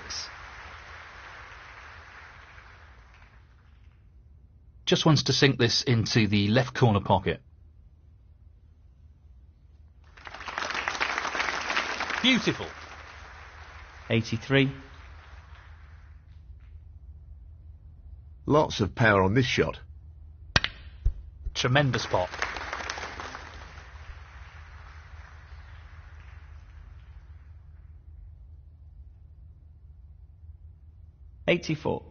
Just wants to sink this into the left corner pocket. Beautiful. 83. Lots of power on this shot. Tremendous pot. $84.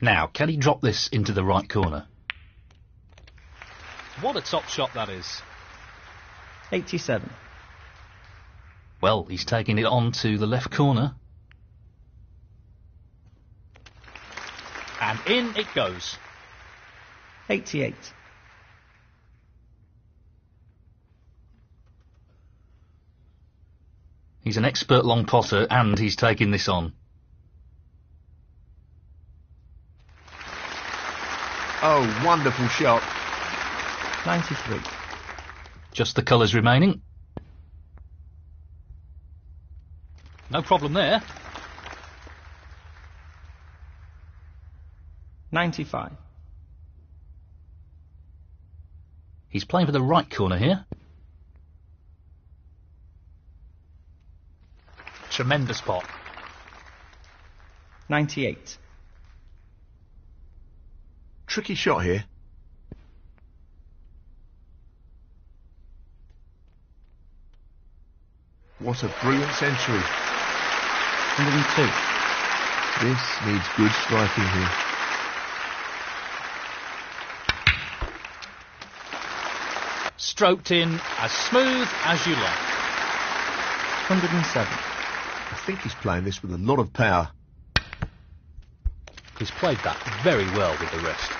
Now, can he drop this into the right corner? What a top shot that is. 87. Well, he's taking it on to the left corner. And in it goes. 88. He's an expert long potter, and he's taking this on. Oh, wonderful shot. 93. Just the colours remaining. No problem there. 95. He's playing for the right corner here. Tremendous pot. 98. Tricky shot here. What a brilliant century. 102. This needs good striking here. Stroked in as smooth as you like. 107. I think he's playing this with a lot of power. He's played that very well with the wrist.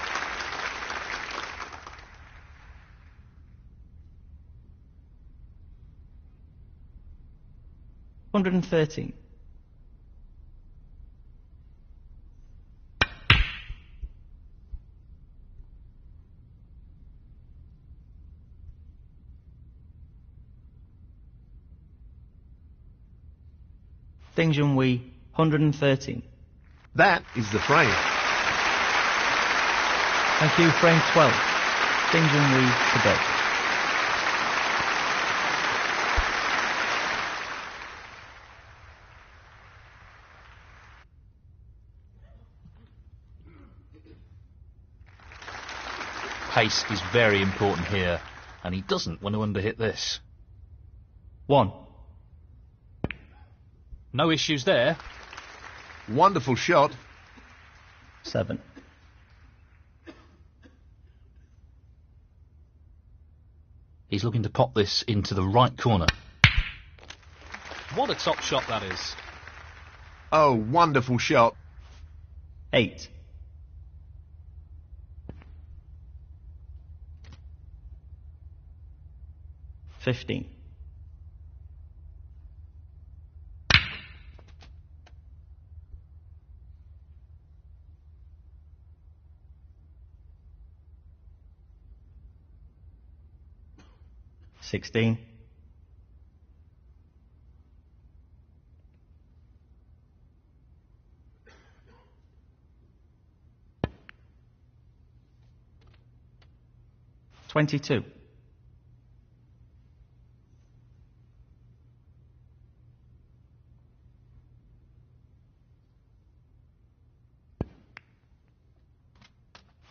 113. Junhui, 113. That is the frame. Thank you, frame 12. Junhui to break. Pace is very important here, and he doesn't want to underhit this. 1. No issues there. Wonderful shot. 7. He's looking to pop this into the right corner. What a top shot that is. Oh, wonderful shot. 8. 15. 16. 22.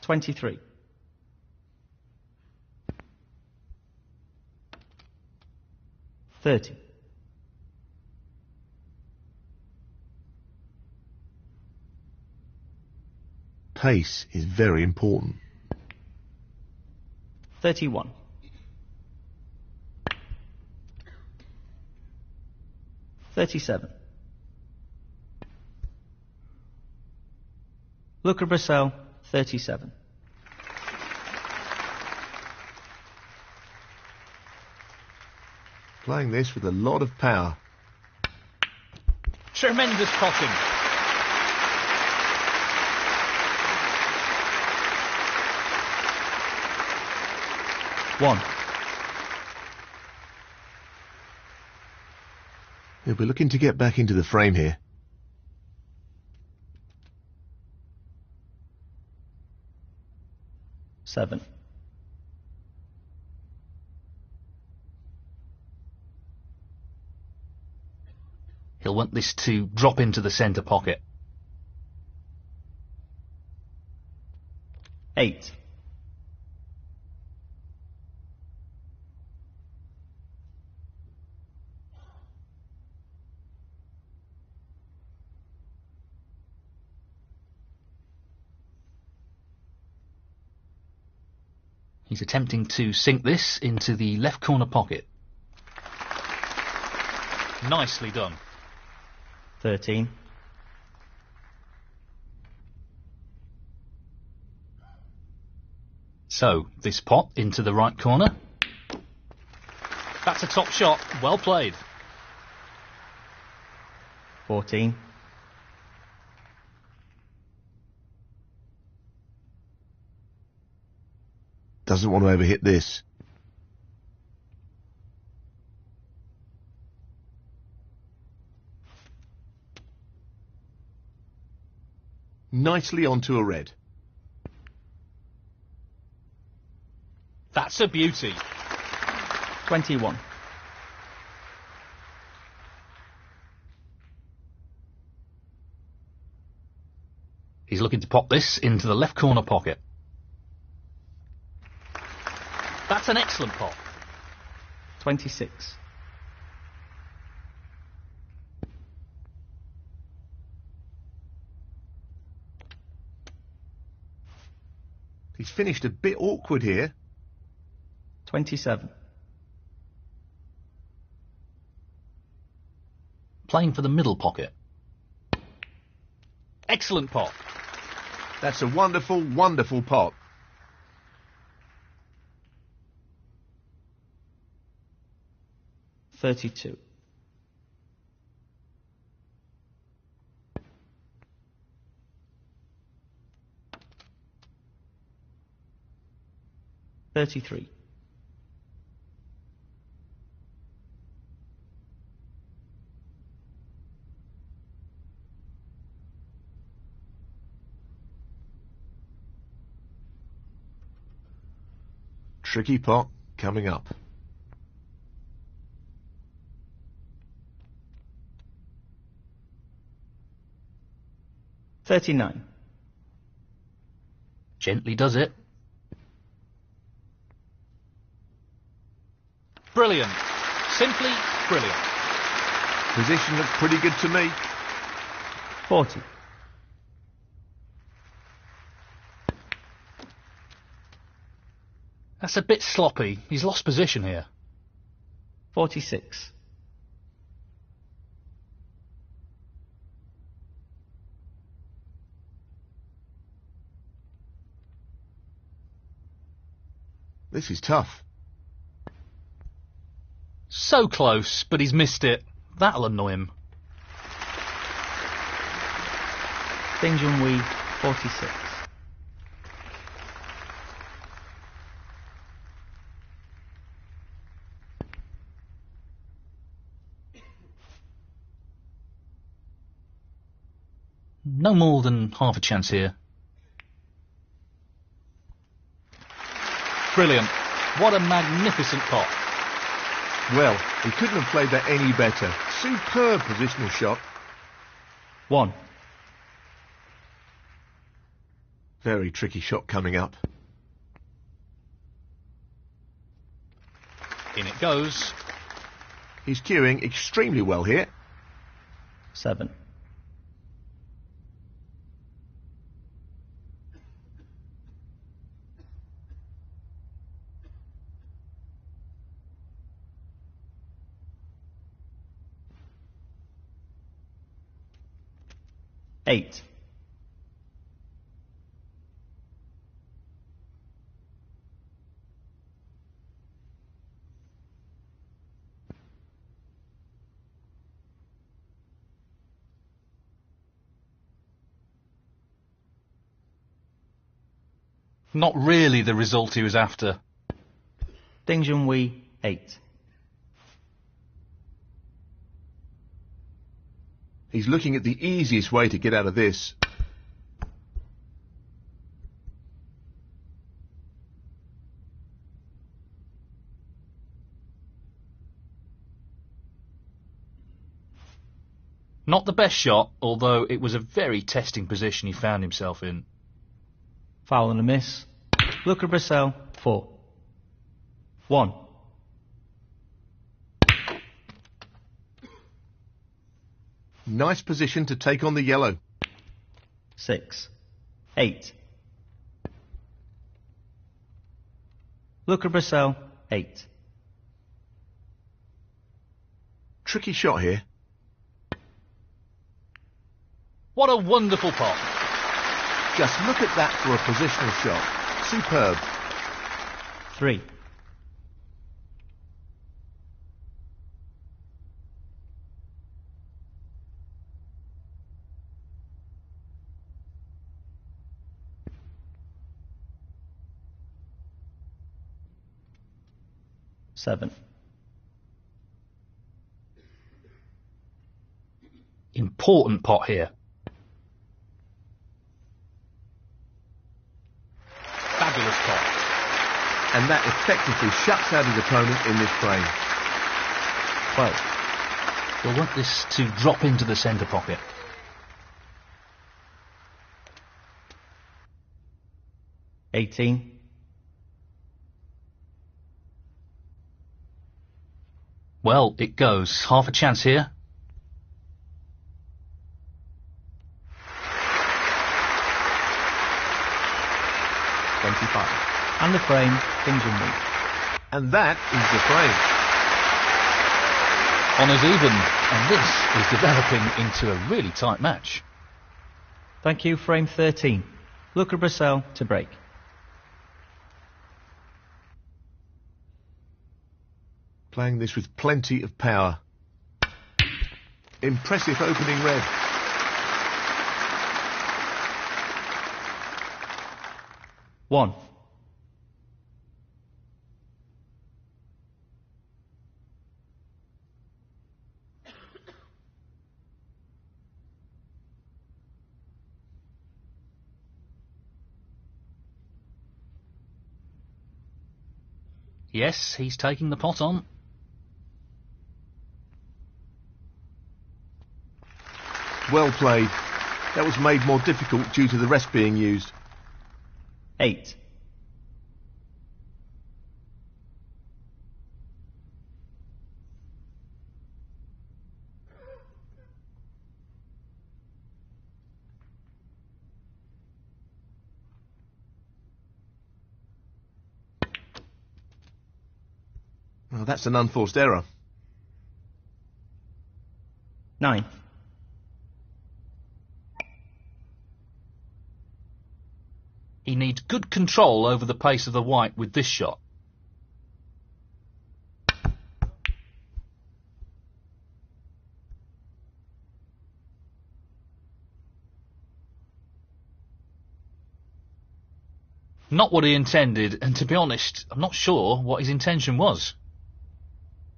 23. 30. 'Pace is very important. 31. 37. Luca Brecel, 37. Playing this with a lot of power. Tremendous potting. One. He'll be looking to get back into the frame here. Seven. He'll want this to drop into the centre pocket. 8. 'He's attempting to sink this into the left corner pocket. Nicely done. 13. So, this pot into the right corner. That's a top shot. Well played. 14. Doesn't want to overhit this. Nicely onto a red. That's a beauty. 21. He's looking to pop this into the left corner pocket. That's an excellent pot. 26. He's finished a bit awkward here. 27. Playing for the middle pocket. Excellent pot. That's a wonderful, wonderful pot. 32. $33. Tricky pot coming up. $39. Gently does it. Brilliant. Simply brilliant. Position looks pretty good to me. 40. That's a bit sloppy. He's lost position here. 46. This is tough. So close, but he's missed it. That'll annoy him. Junhui, 46. No more than half a chance here. Brilliant. What a magnificent pot. Well, he couldn't have played that any better. Superb positional shot. 1. Very tricky shot coming up. In it goes. He's cueing extremely well here. 7. $8. Not really the result he was after. Junhui, 8. He's looking at the easiest way to get out of this. Not the best shot, although it was a very testing position he found himself in. Foul and a miss. Luca Brecel, 4. 1. Nice position to take on the yellow. 6. 8. Luca Brecel, 8. Tricky shot here. What a wonderful pot. Just look at that for a positional shot. Superb. 3. Seven. Important pot here. Fabulous pot. And that effectively shuts out his opponent in this frame. 12. We'll want this to drop into the centre pocket. 18. Well, it goes. Half a chance here. 25. And the frame, Junhui. And that is the frame. Honours even, and this is developing into a really tight match. Thank you, frame 13. Luca Brecel to break. Playing this with plenty of power. Impressive opening red. One. Yes, he's taking the pot on. Well played. That was made more difficult due to the rest being used. 8. Well, that's an unforced error. 9. He needs good control over the pace of the white with this shot. Not what he intended, and to be honest, I'm not sure what his intention was.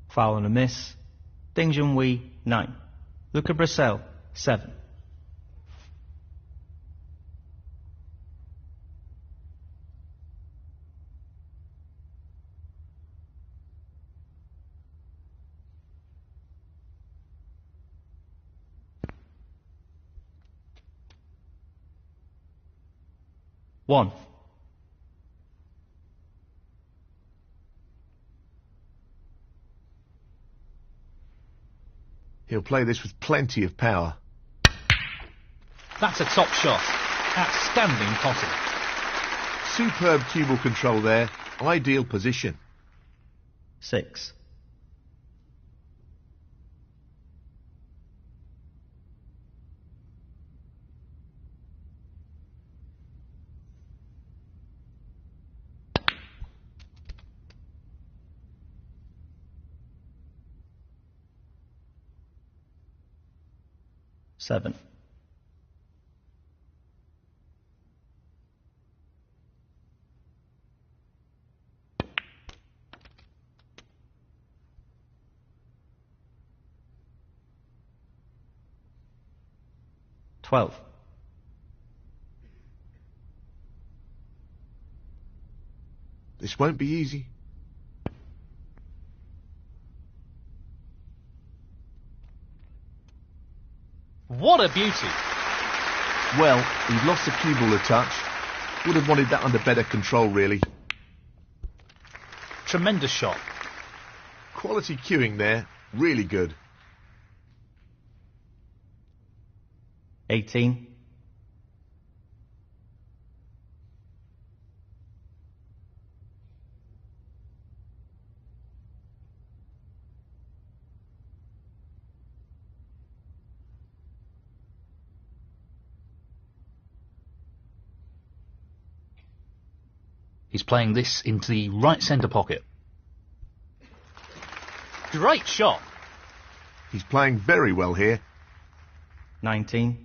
Foul and a miss. Junhui, 9. Luca Brecel, 7. One. He'll play this with plenty of power. That's a top shot. Outstanding potting. Superb cue ball control there. Ideal position. 6. Seven. Twelve. This won't be easy. What a beauty. Well, he's lost the cue ball a touch. Would have wanted that under better control, really. Tremendous shot. Quality cueing there. Really good. 18. He's playing this into the right centre pocket. Great shot. He's playing very well here. 19.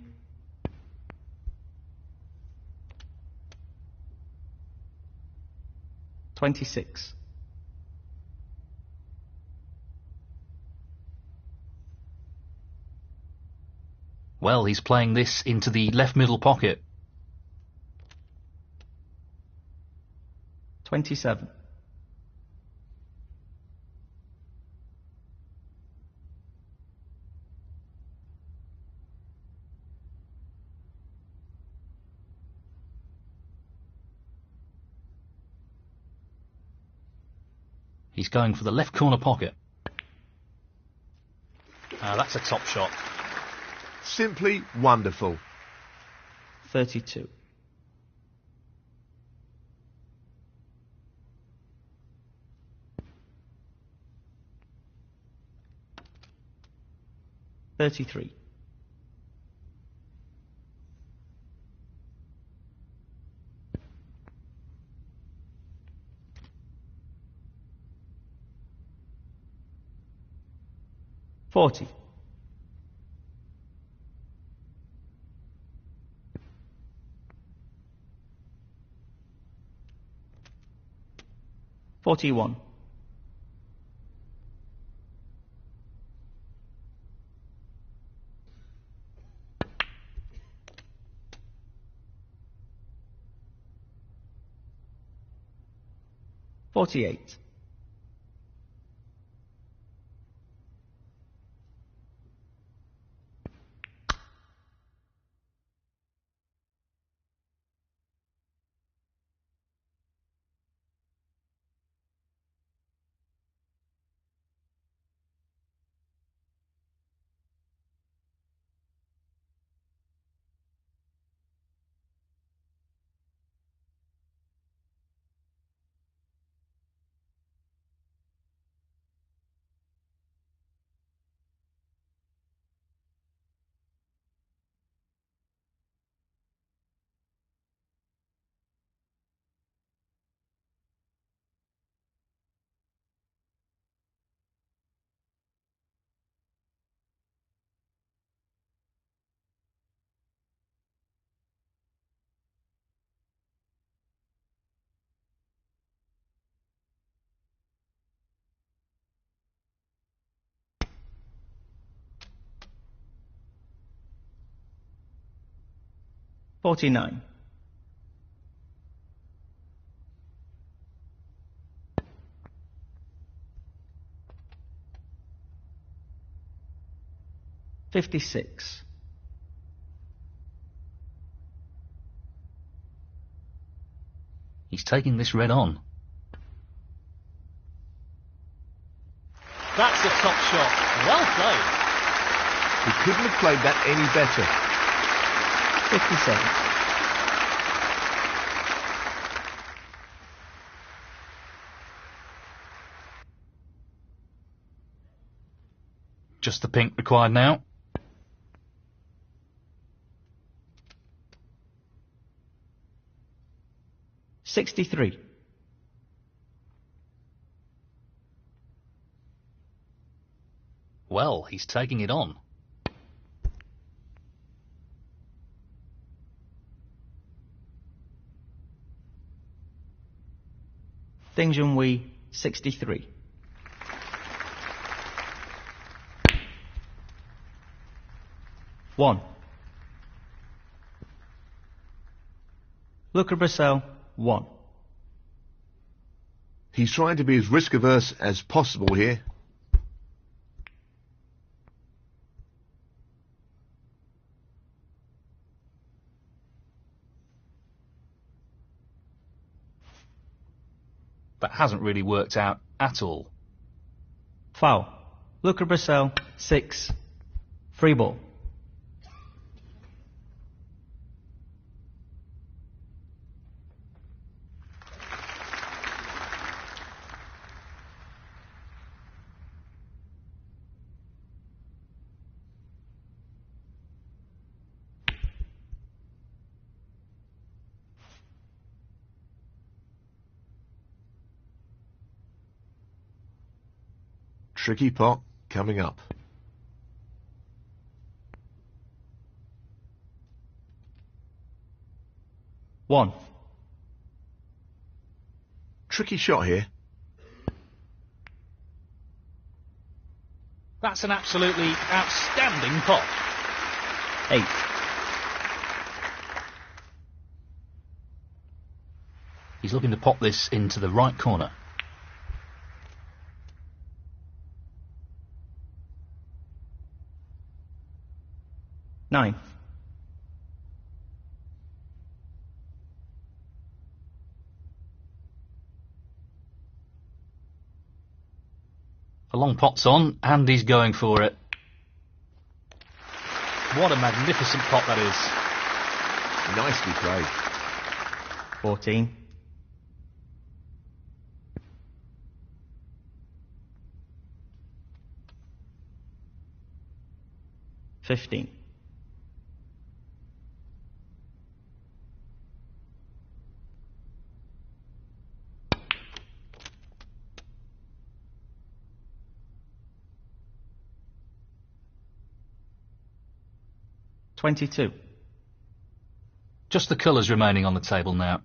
$26. Well, he's playing this into the left middle pocket. 27. He's going for the left corner pocket. That's a top shot. Simply wonderful. 32. $33. $40. 41. $48. 49. $56. He's taking this red on. That's a top shot. Well played. He couldn't have played that any better. 57. Just the pink required now. $63. Well, he's taking it on. Junhui, 63. One. Luca Brecel, 1. He's trying to be as risk-averse as possible here. That hasn't really worked out at all. Foul. Luca Brecel, 6. Free ball. Tricky pot coming up. One. Tricky shot here. That's an absolutely outstanding pot. 8. He's looking to pop this into the right corner. 9. A long pot's on, and he's going for it. What a magnificent pot that is. Nicely played. 14. 15. 22. Just the colours remaining on the table now.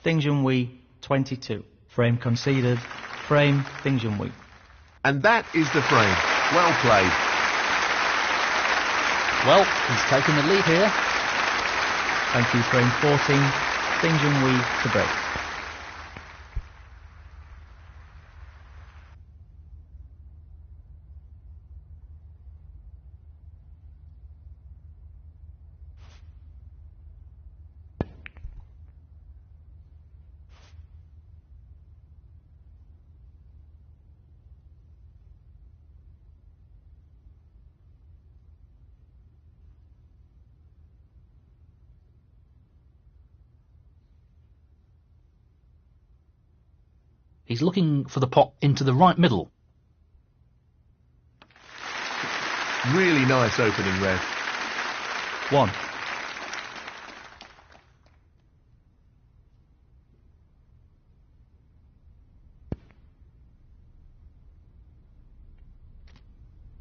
Junhui, 22. Frame conceded. Frame, Junhui. And that is the frame. Well played. Well, he's taken the lead here. Thank you, frame 14. Junhui to break. He's looking for the pot into the right middle. Really nice opening, Rev. 1.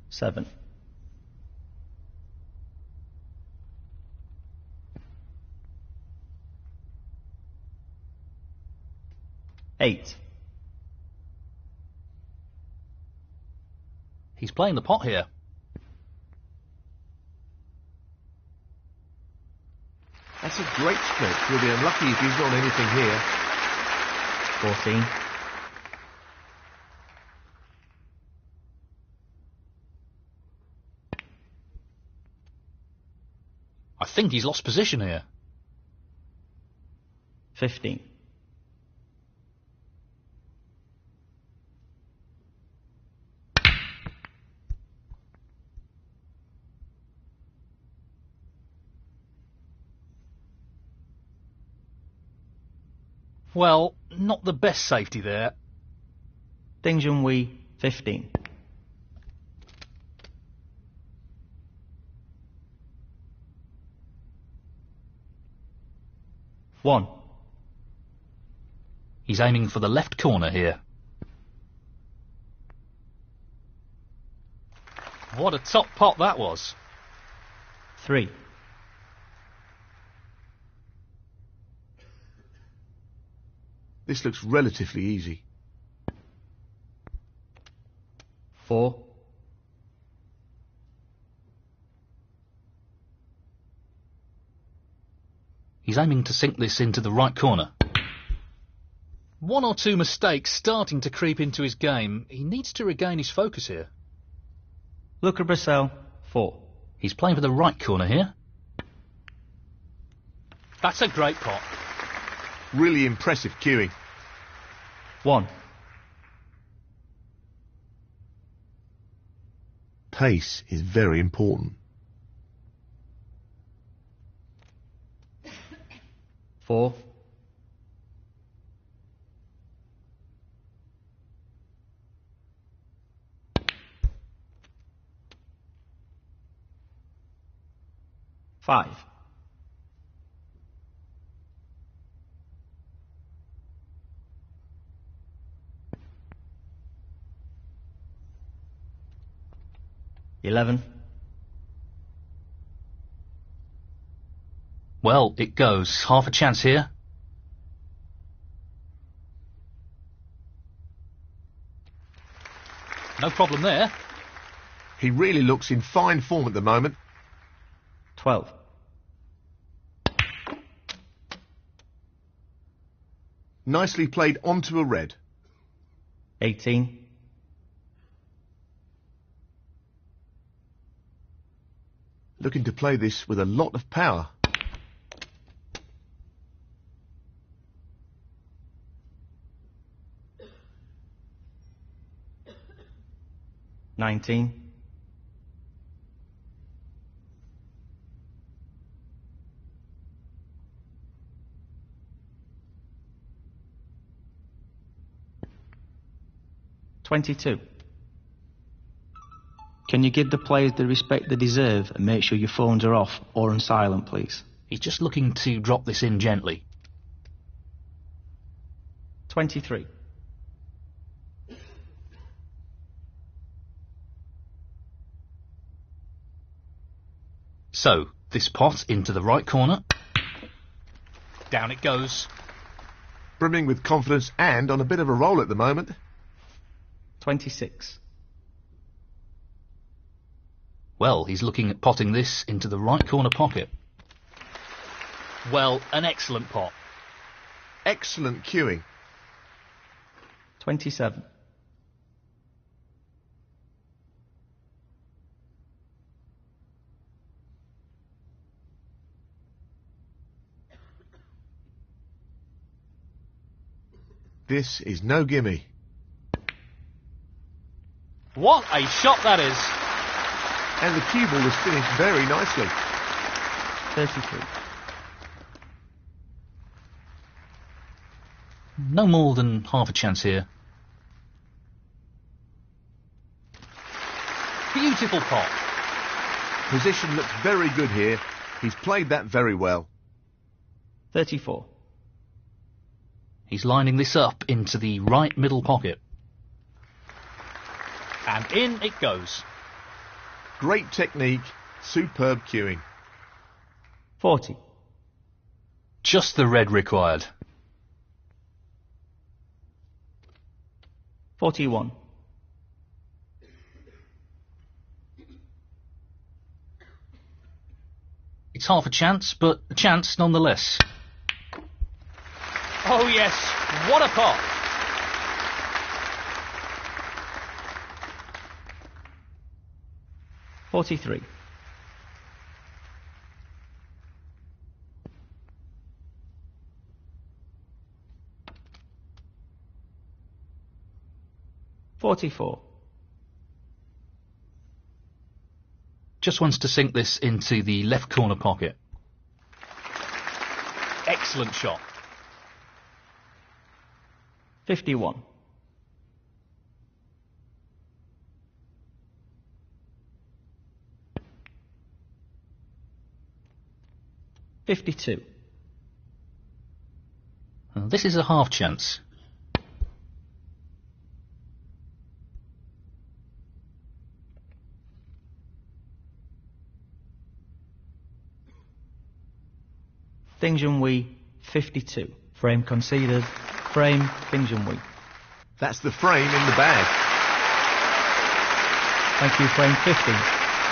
7. 8. He's playing the pot here. That's a great split. He'll be unlucky if he's got anything here. 14. I think he's lost position here. 15. 'Well, not the best safety there. Junhui, 15. 1. He's aiming for the left corner here. What a top pot that was. 3. 'This looks relatively easy. 4. 'He's aiming to sink this into the right corner. One or two mistakes starting to creep into his game. He needs to regain his focus here. Luca Brecel, 4. He's playing for the right corner here. That's a great pot. Really impressive cueing. 1. Pace is very important. 4. 5. 11. Well, it goes. Half a chance here. No problem there. He really looks in fine form at the moment. 12. Nicely played onto a red. 18. Looking to play this with a lot of power. 19. 22. Can you give the players the respect they deserve and make sure your phones are off or on silent, please? He's just looking to drop this in gently. 23. So, this pot into the right corner. Down it goes. Brimming with confidence and on a bit of a roll at the moment. 26. Well, he's looking at potting this into the right corner pocket. Well, an excellent pot. Excellent cueing. 27. This is no gimme. What a shot that is! And the cue ball was finished very nicely. 33. No more than half a chance here. Beautiful pot. Position looks very good here. He's played that very well. 34. He's lining this up into the right middle pocket. And in it goes. Great technique, superb cueing. 40. Just the red required. 41. It's half a chance, but a chance nonetheless. Oh yes, what a pot! 43. 44. Just wants to sink this into the left corner pocket. Excellent shot. 51. 52. This is a half chance. 'Junhui, 52. Frame conceded. Frame, 'Junhui. That's the frame in the bag. Thank you, frame 50.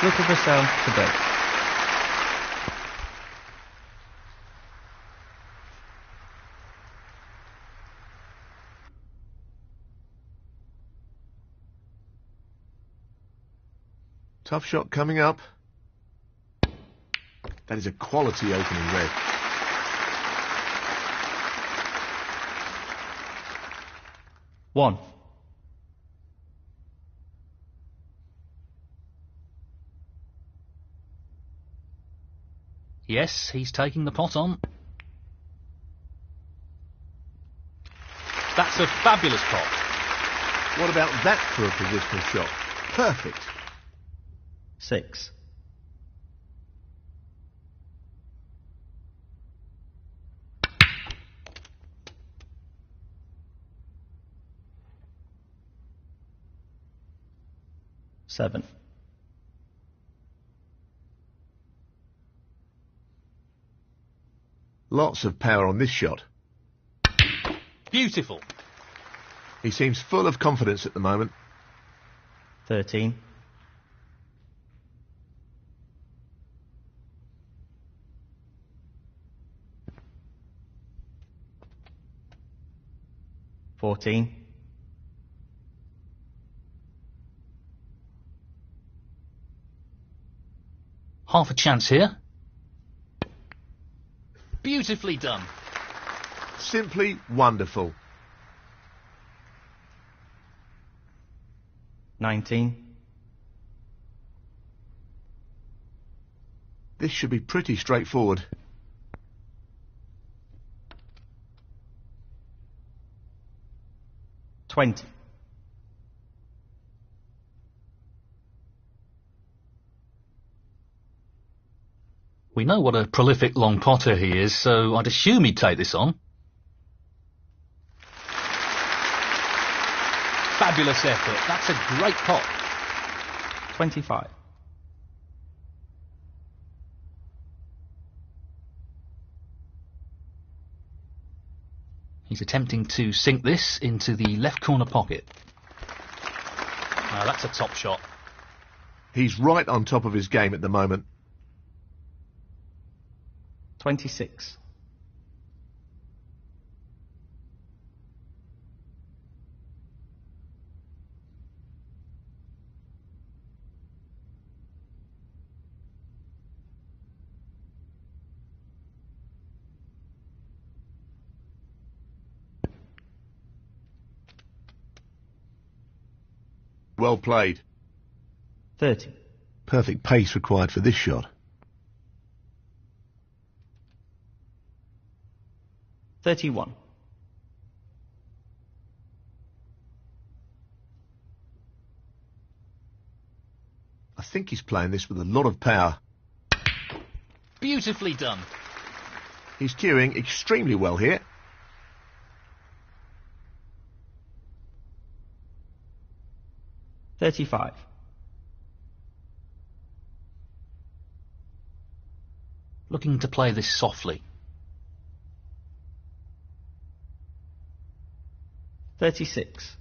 Luca Brecel to break. Tough shot coming up. That is a quality opening red. One. Yes, he's taking the pot on. That's a fabulous pot. What about that for a positional shot? Perfect. 6. Seven. Lots of power on this shot. Beautiful. He seems full of confidence at the moment. 13. $14. Half a chance here. Beautifully done. Simply wonderful. 19. This should be pretty straightforward. $20. We know what a prolific long potter he is, so I'd assume he'd take this on. Fabulous effort. That's a great pot. 25. He's attempting to sink this into the left corner pocket. Now that's a top shot. He's right on top of his game at the moment. 26. Well played. 30. Perfect pace required for this shot. 31. I think he's playing this with a lot of power. Beautifully done. He's cueing extremely well here. 35. Looking to play this softly. 36.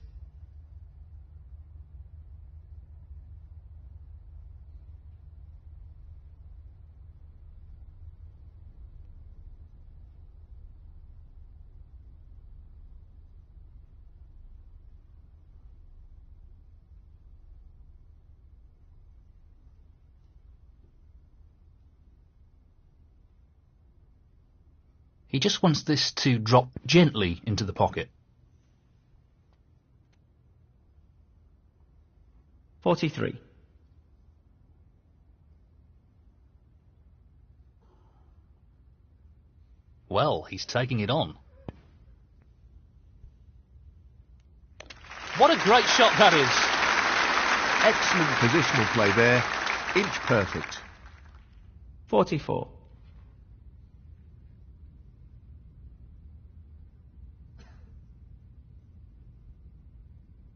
He just wants this to drop gently into the pocket. 43. Well, he's taking it on. What a great shot that is. Excellent positional play there. Inch perfect. 44.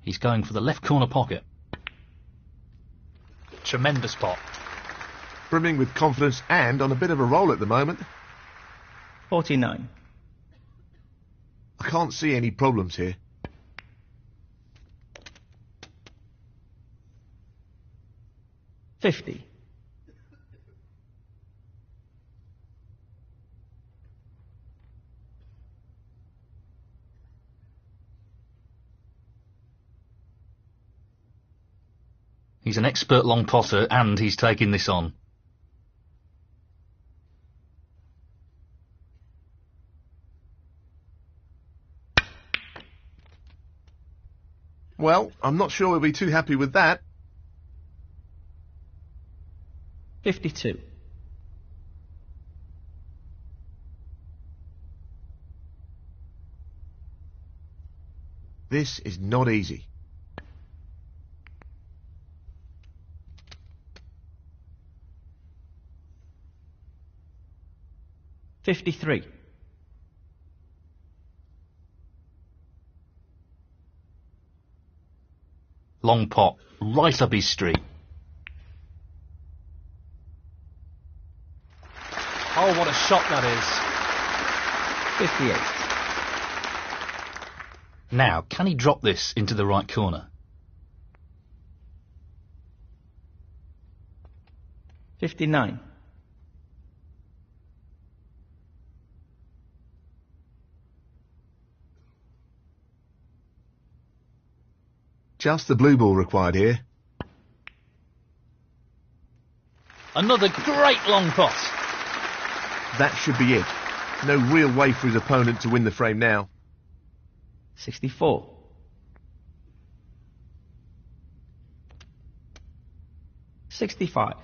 He's going for the left corner pocket. Tremendous pot. Brimming with confidence and on a bit of a roll at the moment. 49. I can't see any problems here. 50. He's an expert long potter and he's taking this on. Well, I'm not sure we'll be too happy with that. 52. This is not easy. 53. Long pot, right up his street. Oh, what a shot that is. 58. Now, can he drop this into the right corner? 59. Just the blue ball required here. Another great long pot. That should be it. No real way for his opponent to win the frame now. 64. 65.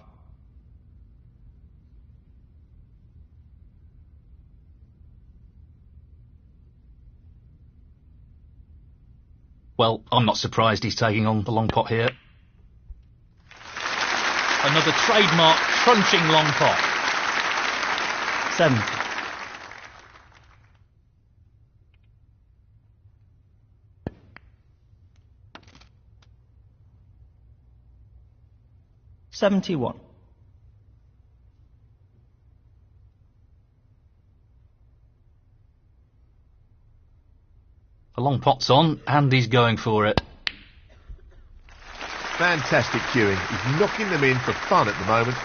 Well, I'm not surprised he's taking on the long pot here. Another trademark crunching long pot. 70. 71. The long pot's on, and he's going for it. Fantastic cueing. He's knocking them in for fun at the moment.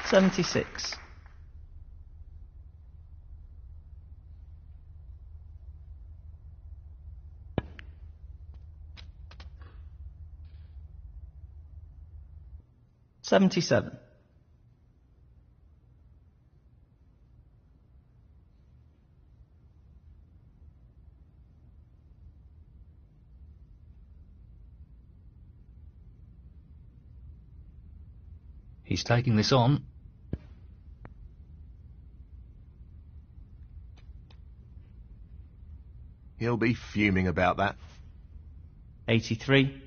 76. 77. 'He's taking this on. He'll be fuming about that. 83.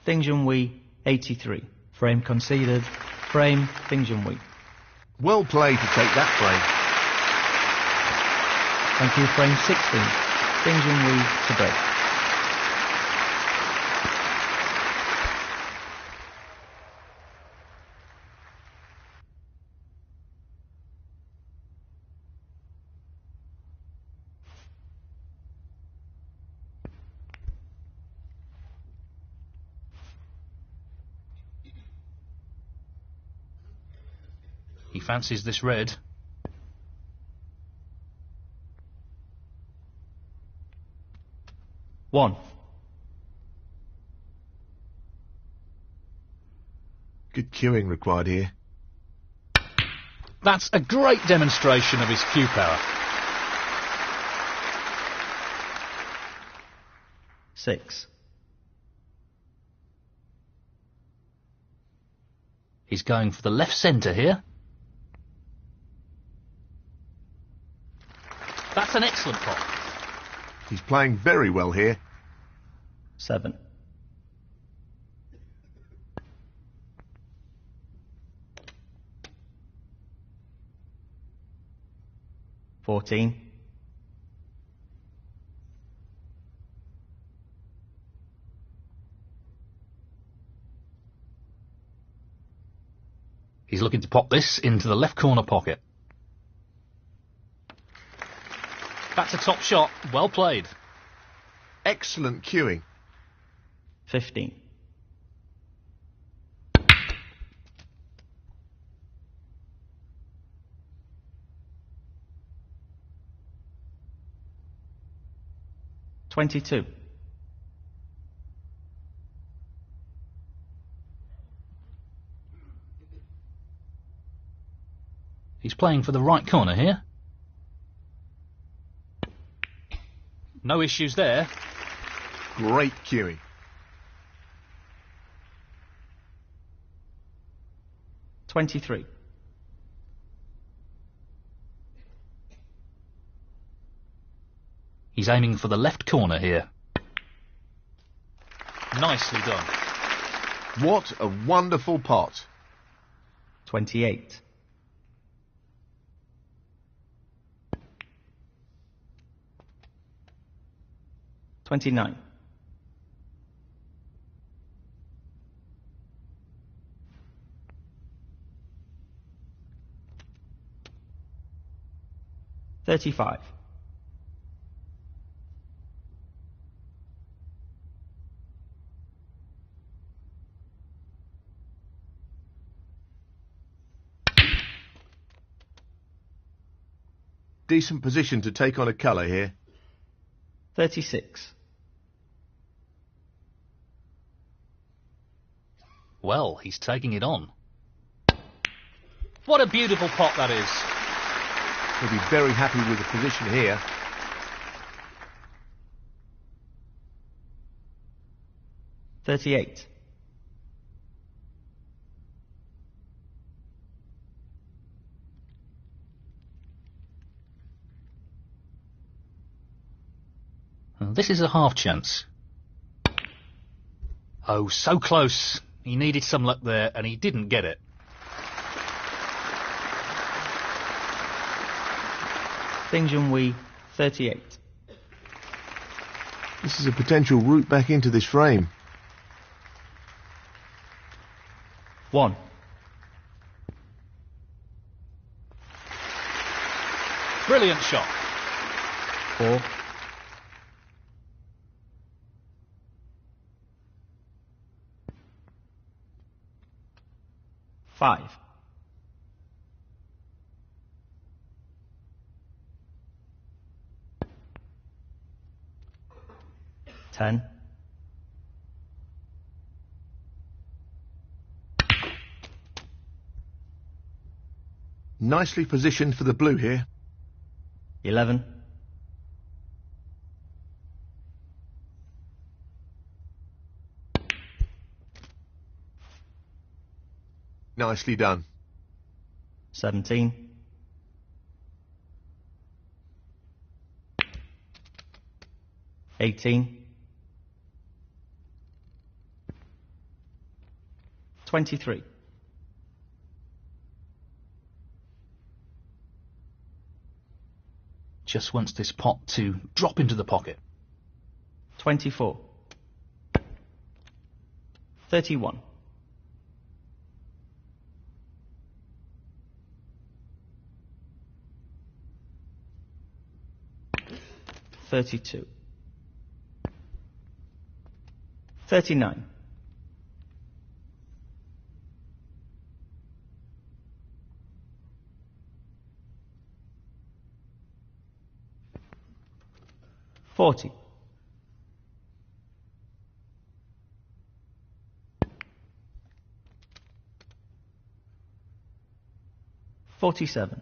'Junhui, 83. Frame conceded. Frame, Junhui. Well played to take that frame. Thank you, frame 16. Junhui to break. He fancies this red. One. Good cueing required here. That's a great demonstration of his cue power. 6. He's going for the left centre here. That's an excellent pot. He's playing very well here. 7. 14. 'He's looking to pop this into the left corner pocket. That's a top shot. Well played. Excellent cueing. 15. 22. 'He's playing for the right corner here. No issues there. Great cueing. 23. He's aiming for the left corner here. Nicely done. What a wonderful pot. 28. 29. $35. Decent position to take on a colour here. 36. Well, he's taking it on. What a beautiful pot that is. He'll be very happy with the position here. $38. This is a half chance. Oh, so close. He needed some luck there, and he didn't get it. Junhui, 38. This is a potential route back into this frame. 1. Brilliant shot. 4. 5. 10. 'Nicely positioned for the blue here. 11. 'Nicely done. 17. 18. 23. 'Just wants this pot to drop into the pocket. 24. 31. 32. 39. 40. 47.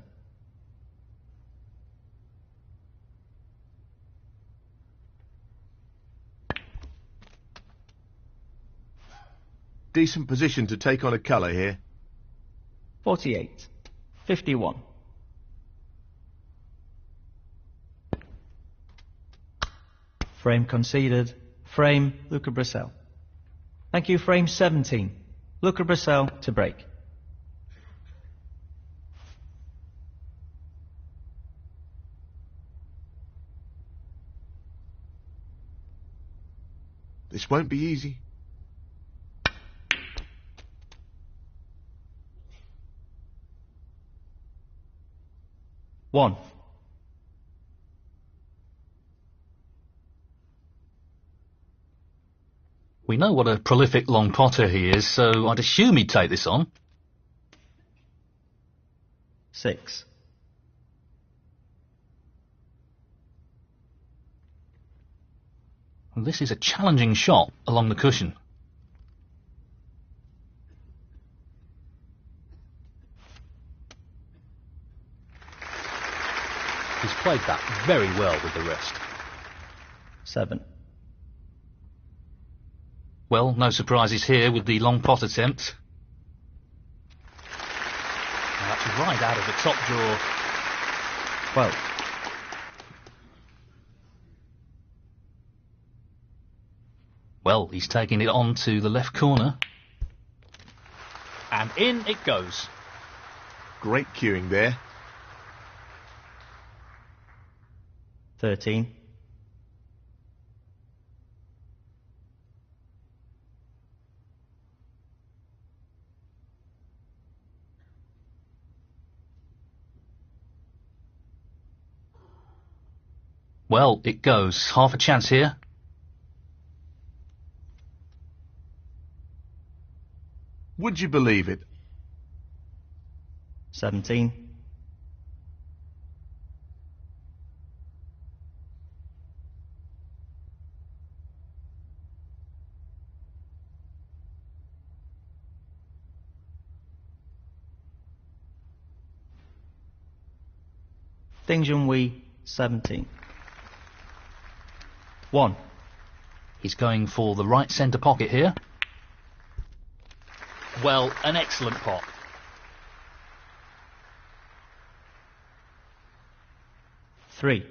'Decent position to take on a colour here. 48. 51. 'Frame conceded. Frame, Luca Brecel. Thank you, frame 17. Luca Brecel to break. This won't be easy. One. We know what a prolific long potter he is, so I'd assume he'd take this on. 6. Well, this is a challenging shot along the cushion. He's played that very well with the rest. 7. Well, no surprises here with the long pot attempt. Now that's right out of the top drawer. 12. Well, he's taking it on to the left corner. And in it goes. Great cueing there. 13. Well, it goes. Half a chance here. Would you believe it? 17. Junhui, 17. 1. He's going for the right centre pocket here. Well, an excellent pot. 3.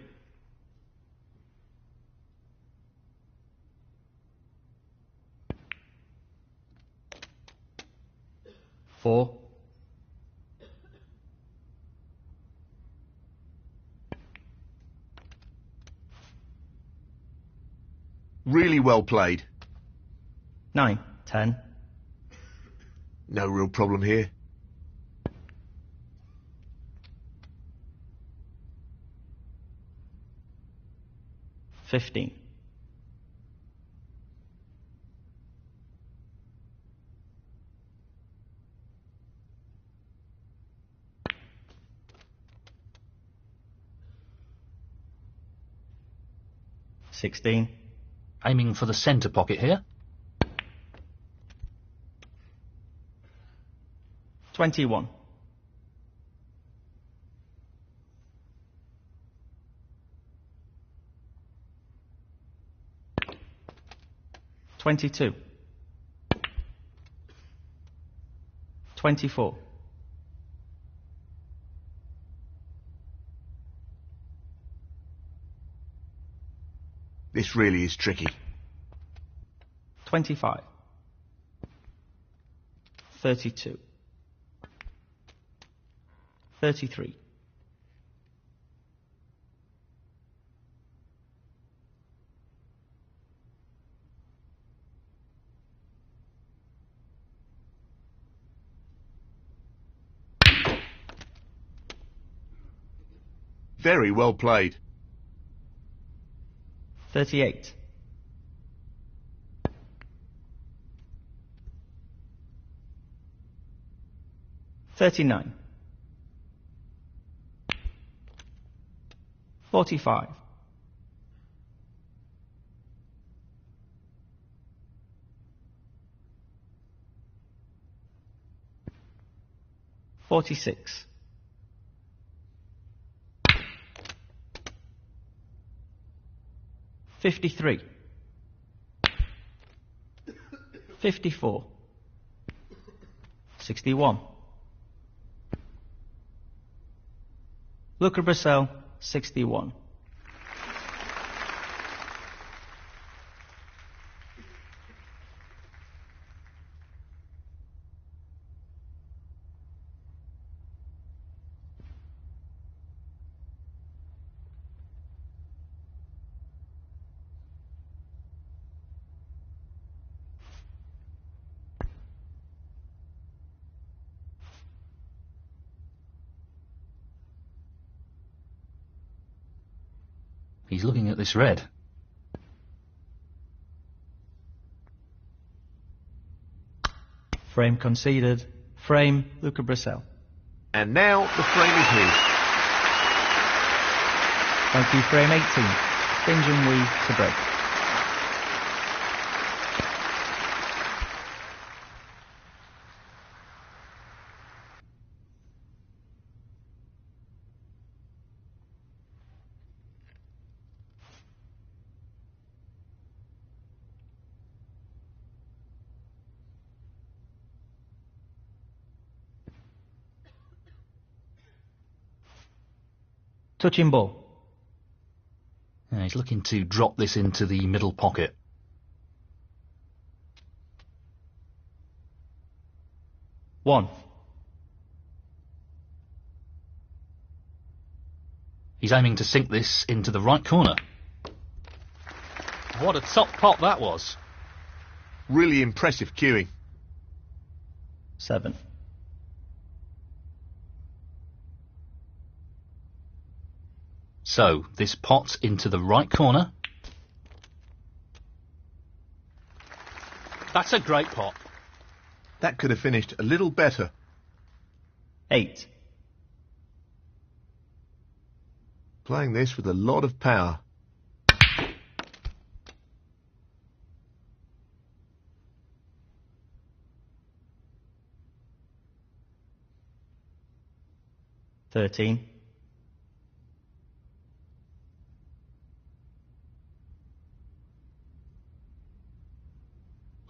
4. 'Really well played. 9. 10. No real problem here. 15. 16. Aiming for the centre pocket here. 21. 22. 24. 'This really is tricky. 25. 32. 33. 'Very well played. 38. 39. 45. 46. 53. 54. 61. Luca Brecel, 61. He's looking at this red. Frame conceded. Frame, Luca Brecel. And now the frame is his. Thank you, frame 18. Junhui to break. Touching ball. Yeah, he's looking to drop this into the middle pocket. One. He's aiming to sink this into the right corner. What a top pot that was. Really impressive cueing. So, this pot into the right corner. That's a great pot. That could have finished a little better. 8. Playing this with a lot of power. $13.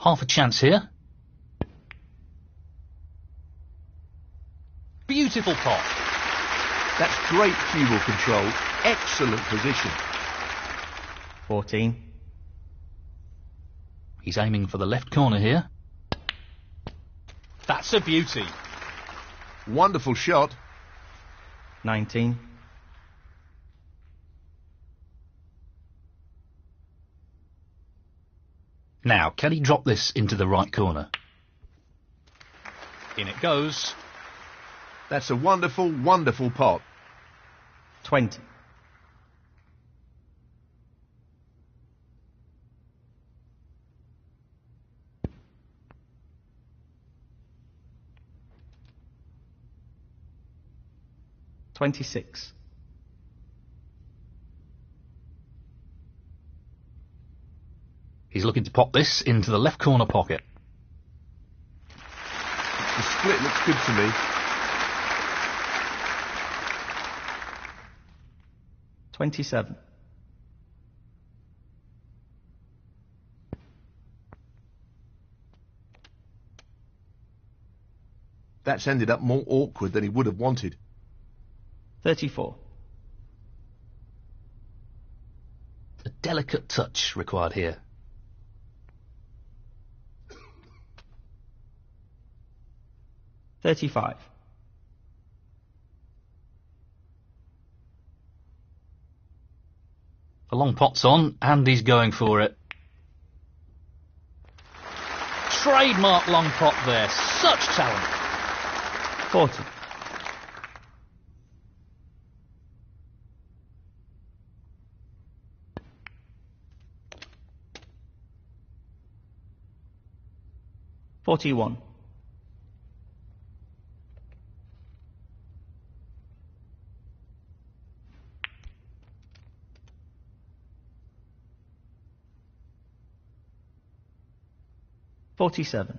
Half a chance here. Beautiful pot. That's great cue ball control. Excellent position. 14. He's aiming for the left corner here. That's a beauty. Wonderful shot. 19. Now, can he drop this into the right corner? In it goes. That's a wonderful, wonderful pot. 20. $26. He's looking to pop this into the left corner pocket. The split looks good to me. 27. That's ended up more awkward than he would have wanted. 34. A delicate touch required here. $35. The long pot's on, and he's going for it. Trademark long pot there. Such talent. 40. $41. $47.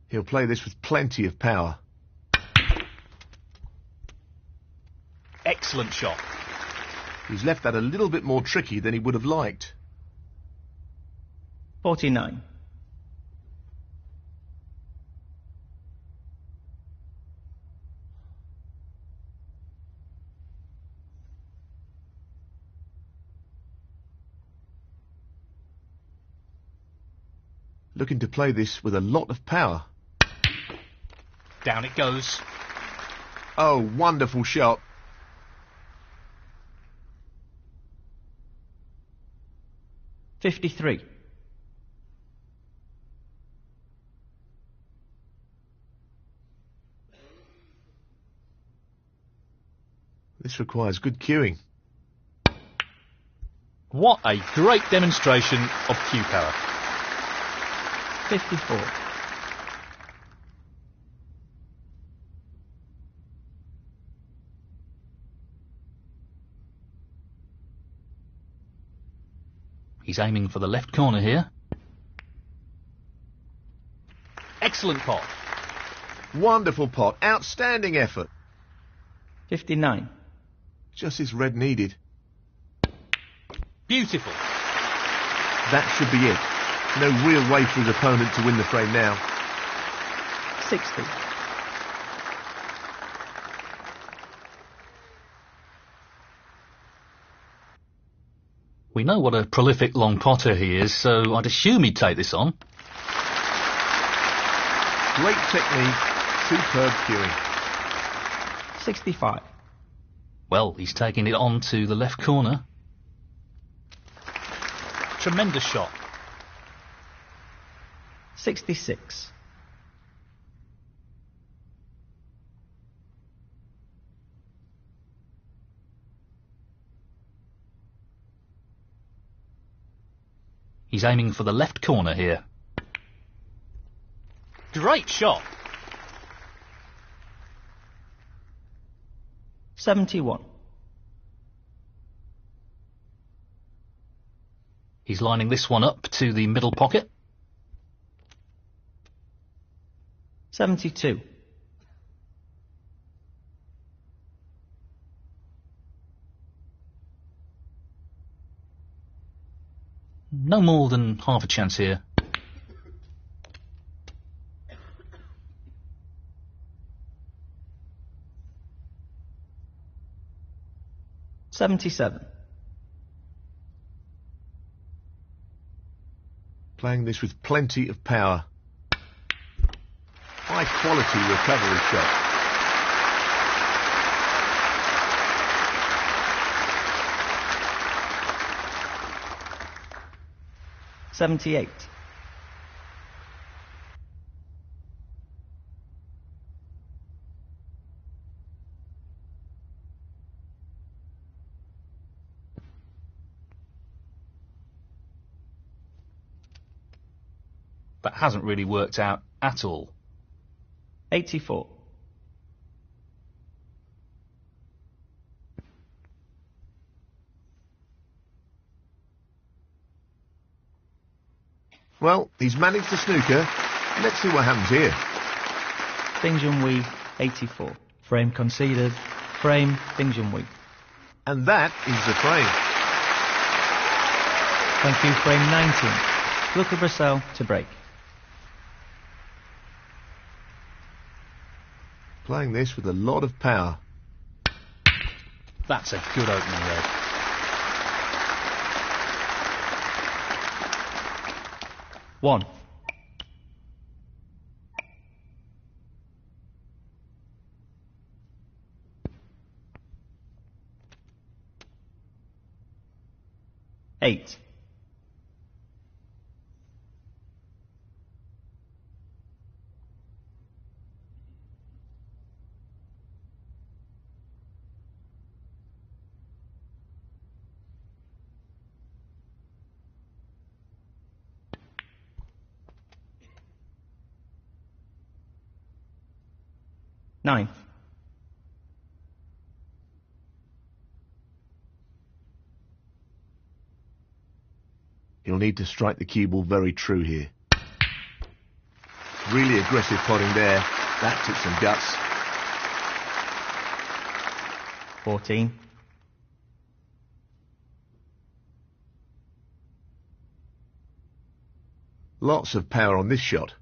He'll play this with plenty of power. Excellent shot. He's left that a little bit more tricky than he would have liked. 49. Looking to play this with a lot of power. Down it goes. Oh, wonderful shot. $53. This requires good cueing. What a great demonstration of cue power. 54. He's aiming for the left corner here. Excellent pot. Wonderful pot. Outstanding effort. 59. Just as red needed. Beautiful. That should be it. No real way for his opponent to win the frame now. 60. We know what a prolific long potter he is, so I'd assume he'd take this on. Great technique. Superb cueing. 65. Well, he's taking it on to the left corner. Tremendous shot. 66. He's aiming for the left corner here. Great shot. 71. He's lining this one up to the middle pocket. 72. No more than half a chance here. $77. Playing this with plenty of power. High quality recovery shot. $78. That hasn't really worked out at all. 84. Well, he's managed the snooker. Let's see what happens here. Junhui, 84. Frame conceded. Frame, Junhui. And that is the frame. Thank you, frame 19. Luca Brecel to break. Playing this with a lot of power. That's a good opening red. One. Eight. Ninth. He'll need to strike the cue ball very true here. Really aggressive potting there. That took some guts. 14. Lots of power on this shot.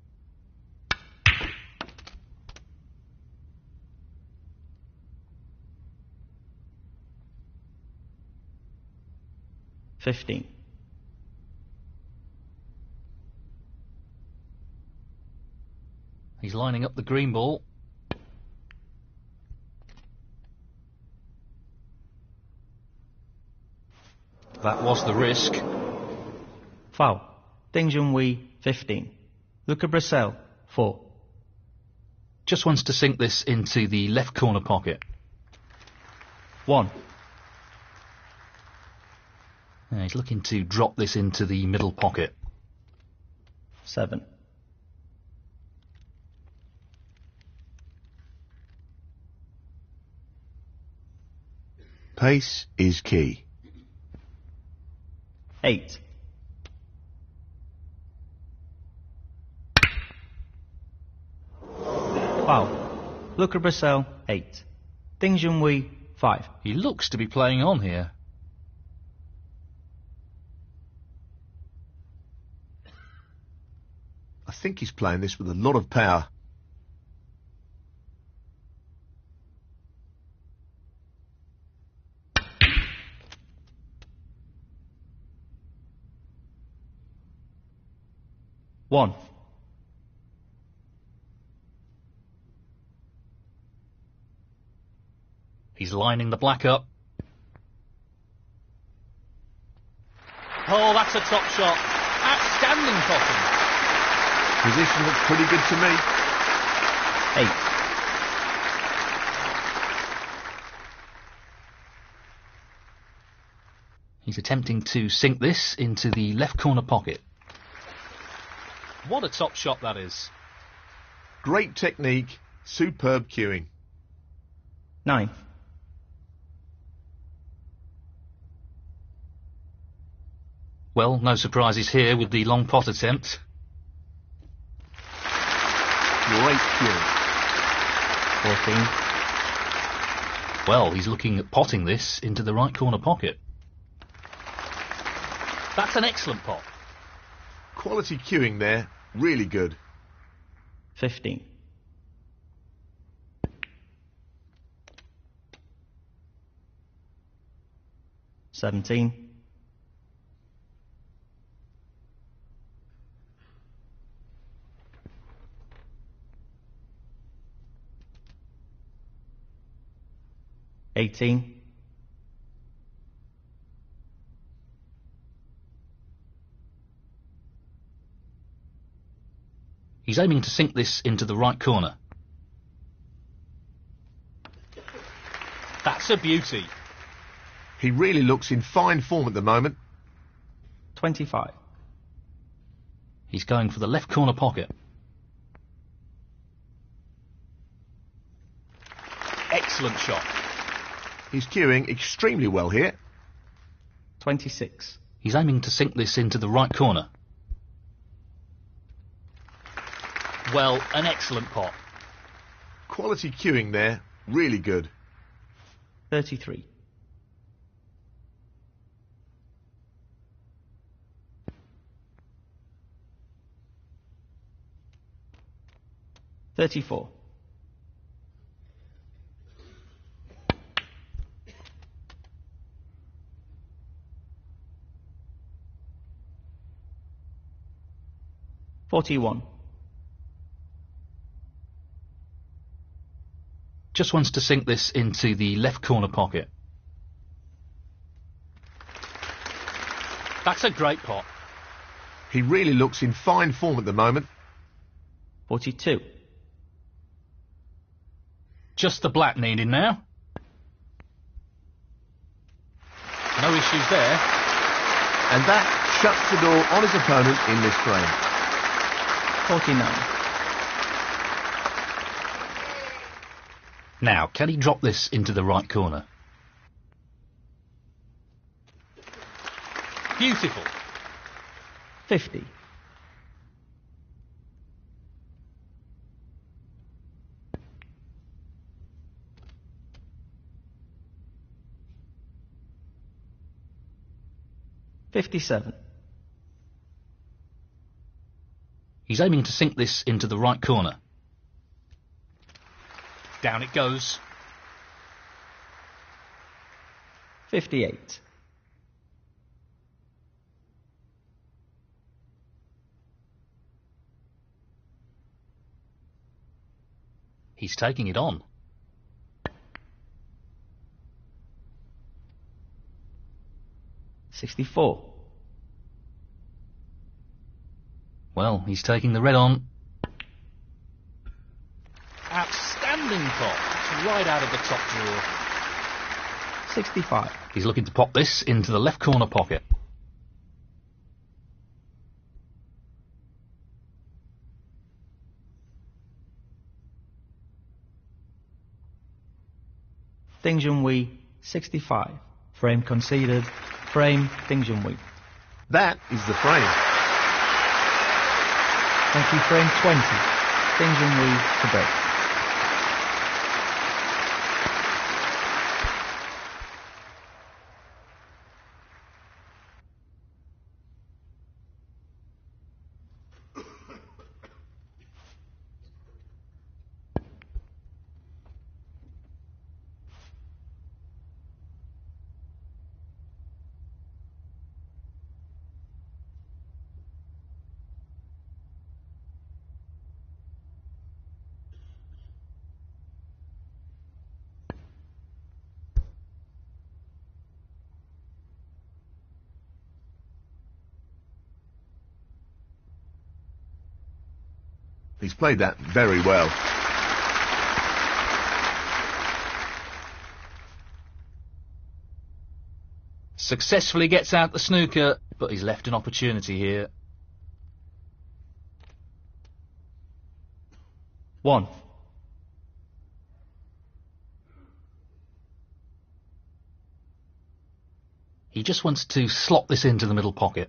15. He's lining up the green ball. That was the risk. Foul. Junhui, 15. Luca Brecel, 4. Just wants to sink this into the left corner pocket. 1. Yeah, he's looking to drop this into the middle pocket. 7. Pace is key. 8. Foul. Luca Brecel, 8. Junhui, 5. He looks to be playing on here. I think he's playing this with a lot of power. One. He's lining the black up. Oh, that's a top shot. Outstanding potting. Position looks pretty good to me. 8. He's attempting to sink this into the left corner pocket. What a top shot that is. Great technique, superb cueing. 9th. Well, no surprises here with the long pot attempt. Great cueing. 14th. Well, he's looking at potting this into the right corner pocket. That's an excellent pot. Quality cueing there, really good. 15th. 17th. 18th. 'He's aiming to sink this into the right corner. That's a beauty. He really looks in fine form at the moment. 25. He's going for the left corner pocket. Excellent shot. He's cueing extremely well here. 26. He's aiming to sink this into the right corner. Well, an excellent pot. Quality cueing there, really good. 33. 34. 41. Just wants to sink this into the left corner pocket. That's a great pot. He really looks in fine form at the moment. 42. Just the black needed now. No issues there. And that shuts the door on his opponent in this frame. 49. Now, can he drop this into the right corner? Beautiful. 50. 57. He's aiming to sink this into the right corner. Down it goes. 58. 'He's taking it on. 64. Well, he's taking the red on. Outstanding pot. It's right out of the top drawer. 65. He's looking to pop this into the left corner pocket. Junhui, 65. Frame conceded. Frame, Junhui. That is the frame. Thank you, frame 20. Junhui to break. He's played that very well. Successfully gets out the snooker, but he's left an opportunity here. 1. He just wants to slot this into the middle pocket.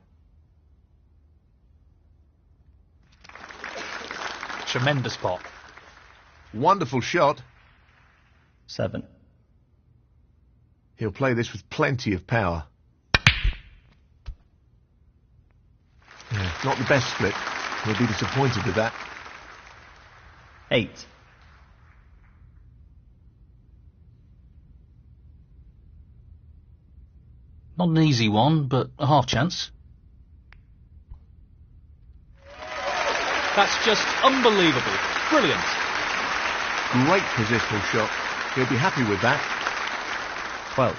Tremendous pot. Wonderful shot. 7. He'll play this with plenty of power. Yeah, not the best split. He'll be disappointed with that. 8. Not an easy one, but a half chance. That's just unbelievable. Brilliant. Great positional shot. He'll be happy with that. 12.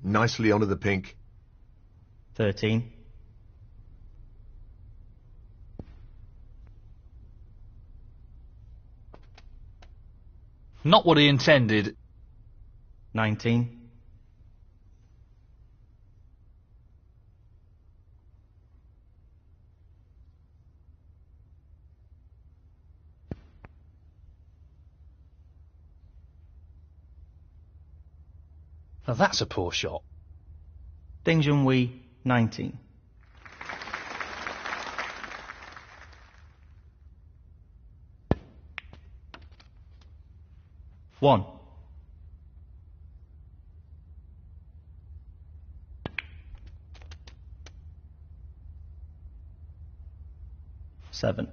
Nicely onto the pink. 13. Not what he intended. 19. Now that's a poor shot. Junhui, 19. One. Seven.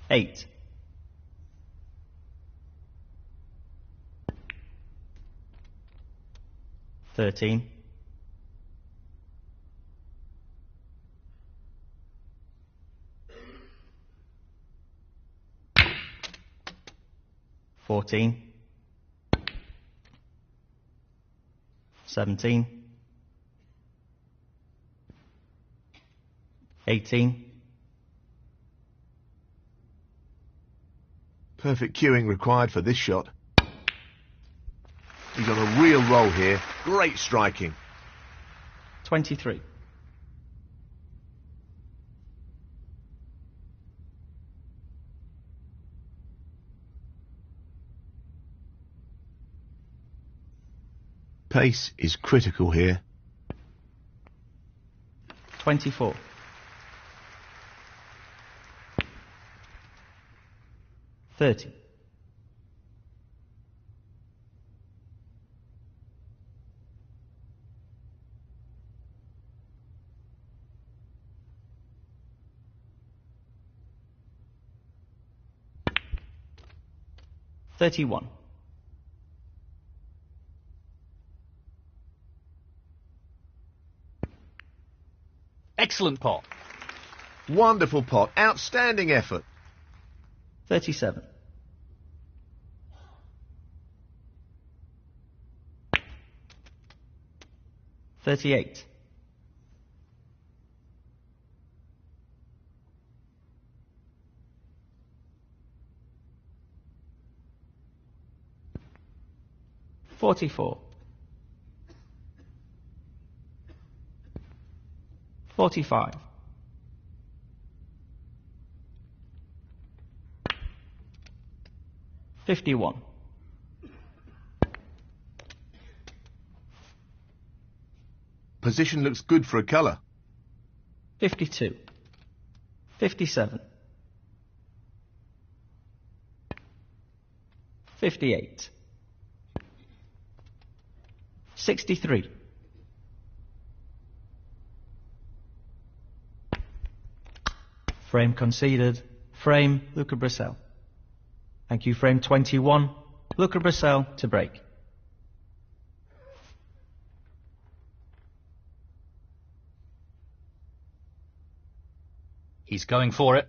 Eight. 13. 14. 17. 18. Perfect cueing required for this shot. He's on a real roll here. Great striking. 23. Pace is critical here. 24. 30. 31. 'Excellent pot. Wonderful pot. Outstanding effort. 37. 38. 44. 45. 51. 'Position looks good for a colour. 52. 57. 58. 63. conceded. Frame, Luca Brecel. Thank you, frame 21. Luca Brecel to break. He's going for it.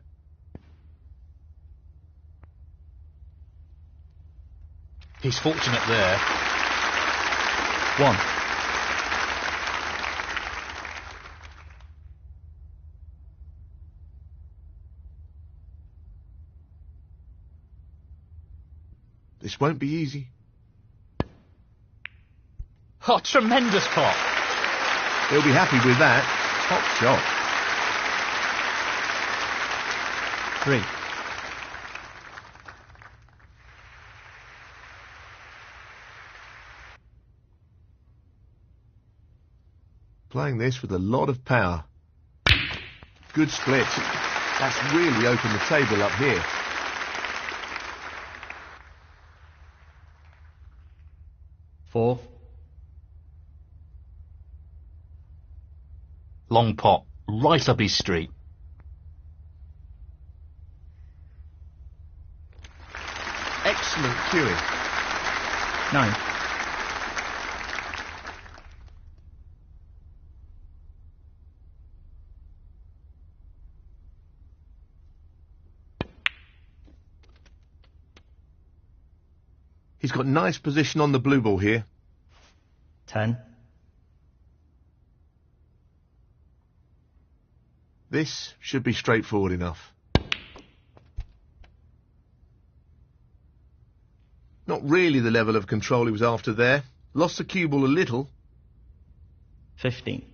He's fortunate there. 1. This won't be easy. Oh, tremendous pot. He'll be happy with that. Top shot. 3. Playing this with a lot of power. Good split. That's really opened the table up here. Four. Long pot, right up his street. Excellent cueing. 9. He's got nice position on the blue ball here. 10. This should be straightforward enough. Not really the level of control he was after there. Lost the cue ball a little. 15.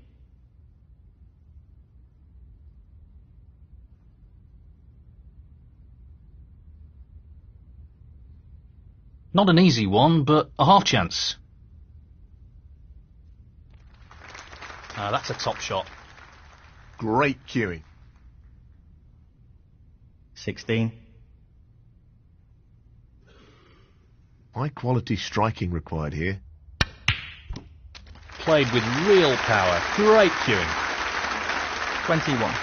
Not an easy one, but a half chance. That's a top shot. Great cueing. 16. High quality striking required here. Played with real power. Great cueing. 21.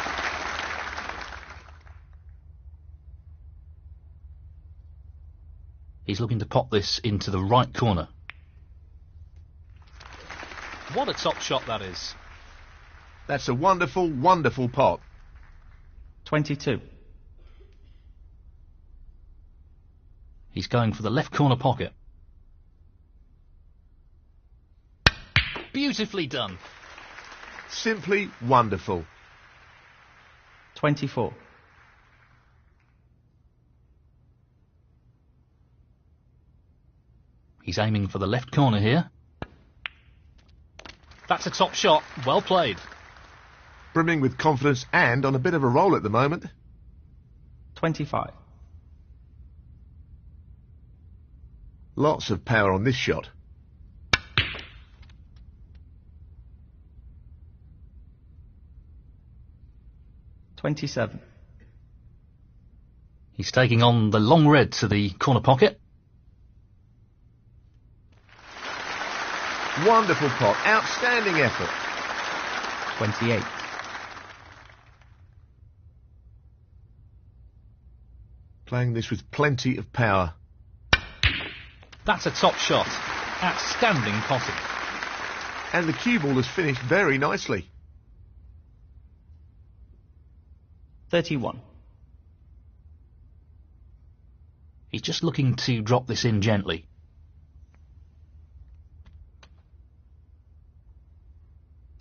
He's looking to pop this into the right corner. What a top shot that is. That's a wonderful, wonderful pot. 22. He's going for the left corner pocket. Beautifully done. Simply wonderful. 24. He's aiming for the left corner here. That's a top shot. Well played. Brimming with confidence and on a bit of a roll at the moment. 25. Lots of power on this shot. $27. He's taking on the long red to the corner pocket. Wonderful pot. Outstanding effort. 28. Playing this with plenty of power. That's a top shot. Outstanding potting. And the cue ball has finished very nicely. 31. He's just looking to drop this in gently.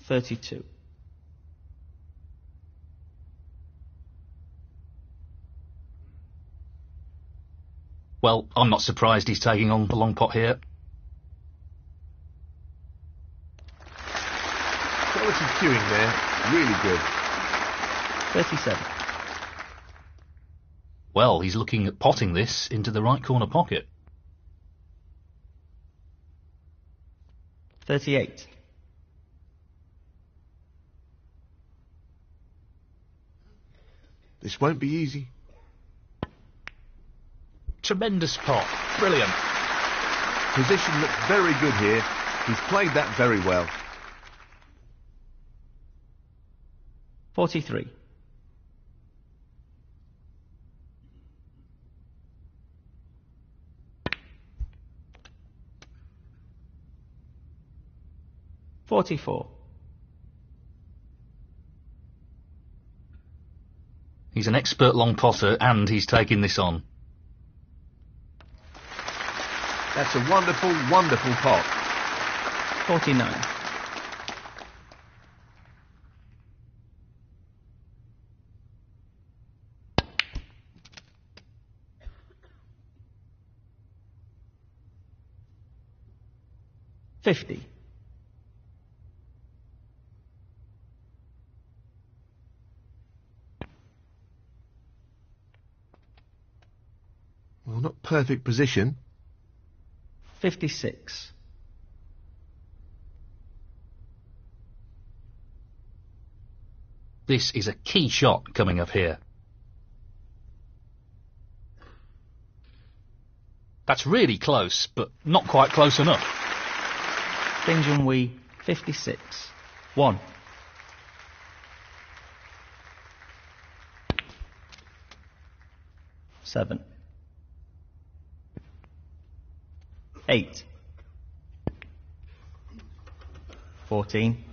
32. Well, I'm not surprised he's taking on the long pot here. Quality cueing there. Really good. 37. Well, he's looking at potting this into the right corner pocket. 38. This won't be easy. Tremendous pot. Brilliant. Position looks very good here. He's played that very well. 43. $44. He's an expert long potter and he's taking this on. That's a wonderful, wonderful pot. 49. 50. Well, not perfect position. 56. This is a key shot coming up here. That's really close, but not quite close enough. Junhui, 56. 1. Seven. 8. 14.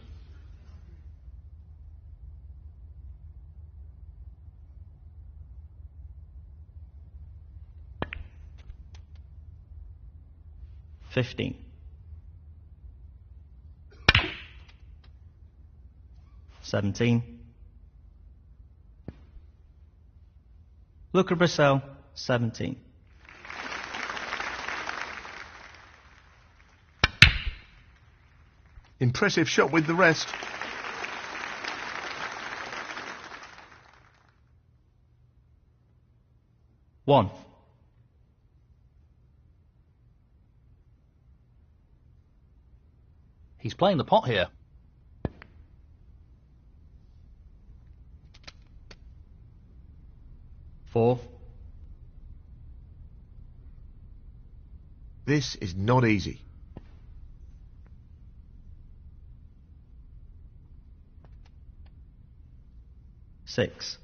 15. 17. Luca Brecel, 17. Impressive shot with the rest. One. He's playing the pot here. Four. This is not easy. Six.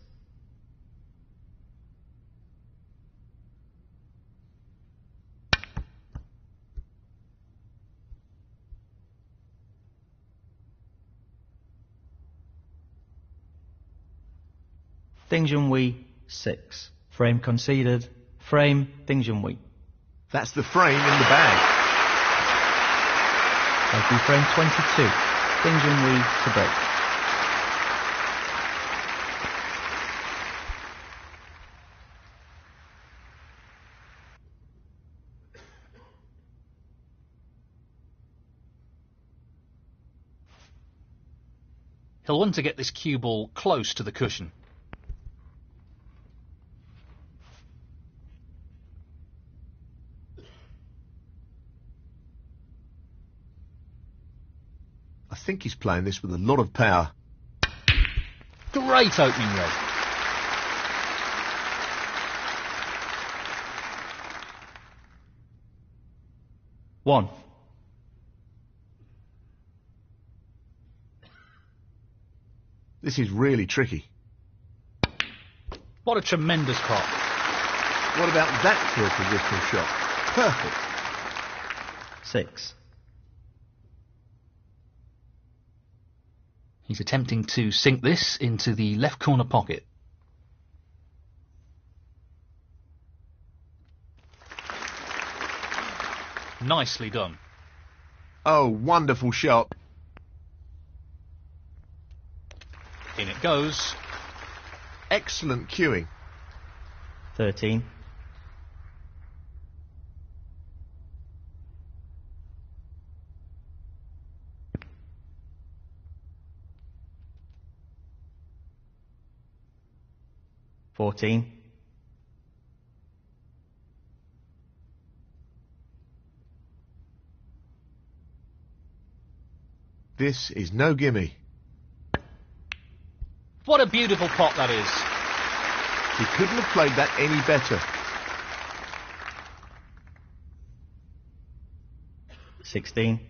Junhui, 6. Frame conceded. Frame, Junhui. That's the frame in the bag. Thank you, frame 22. Junhui to break. He'll want to get this cue ball close to the cushion. I think he's playing this with a lot of power. Great opening leg. One. This is really tricky. What a tremendous pot. What about that for a positional shot? Perfect. 6. He's attempting to sink this into the left corner pocket. Nicely done. Oh, wonderful shot. In it goes. Excellent cueing. 13. 14. 'This is no gimme. What a beautiful pot that is. He couldn't have played that any better. 16.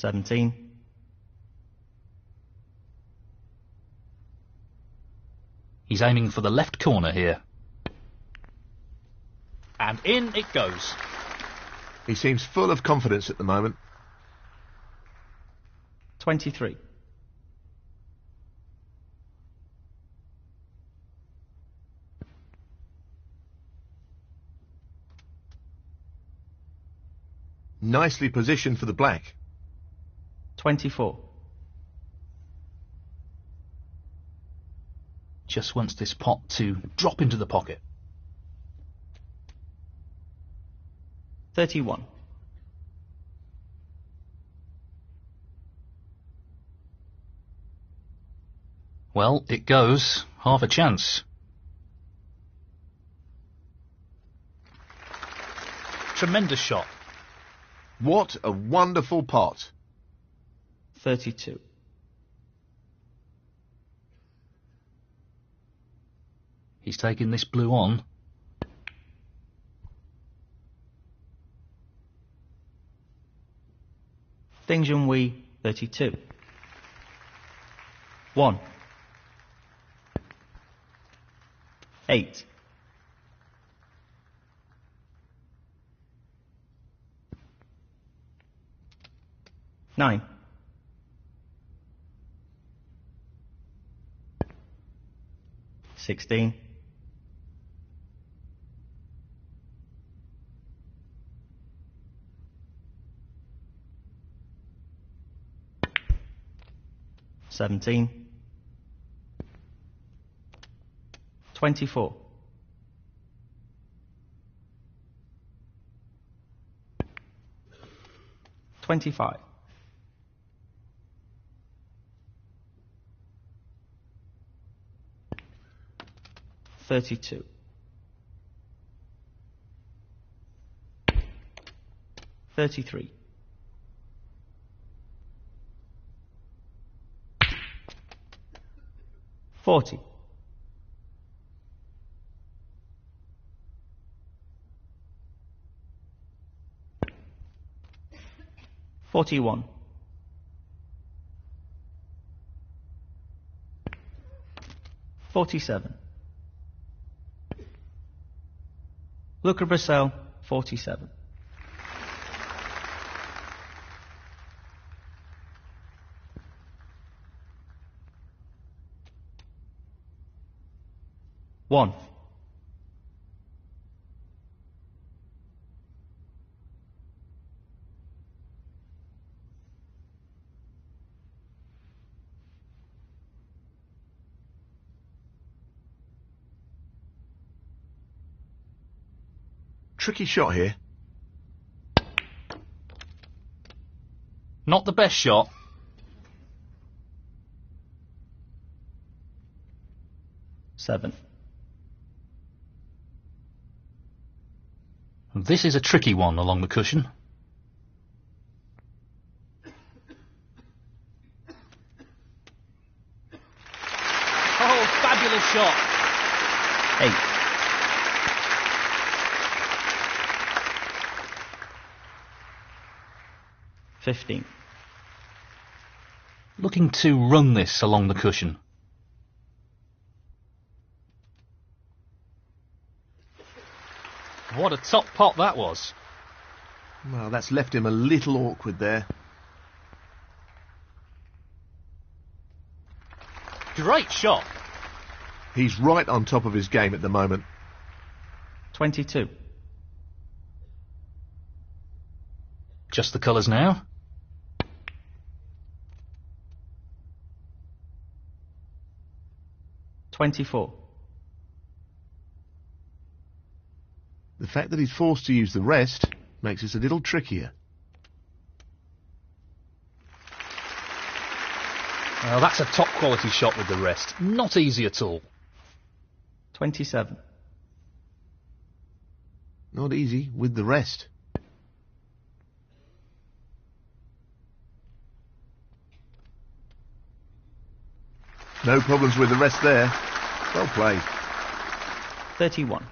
17. He's aiming for the left corner here. And in it goes. He seems full of confidence at the moment. 23. Nicely positioned for the black. 24. Just wants this pot to drop into the pocket. 31. Well, it goes. Half a chance. Tremendous shot. What a wonderful pot. 32. He's taking this blue on. Junhui, 32. 1. 8. 9. 16. 17. 24. 25. 32. 33. 40. 41. 47. Luca Brecel, 47. One. Tricky shot here. Not the best shot. Seven. This is a tricky one along the cushion. Oh, fabulous shot. 8. 15. Looking to run this along the cushion. What a top pot that was. Well, that's left him a little awkward there. Great shot. He's right on top of his game at the moment. 22. Just the colours now. 24. The fact that he's forced to use the rest makes this a little trickier. Well, that's a top quality shot with the rest. Not easy at all. 27. Not easy with the rest. No problems with the rest there. Well played. 31.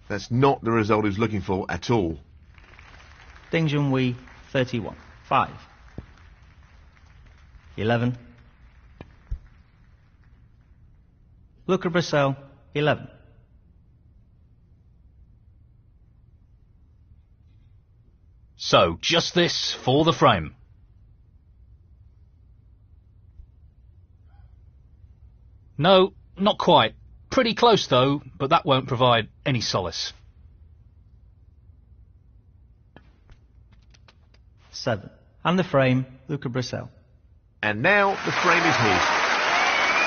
That's not the result he was looking for at all. Junhui, 31. 5. 11. Luca Brecel, 11. So, just this for the frame. No, not quite. Pretty close though, but that won't provide any solace. 7. And the frame, Luca Brecel. And now the frame is his.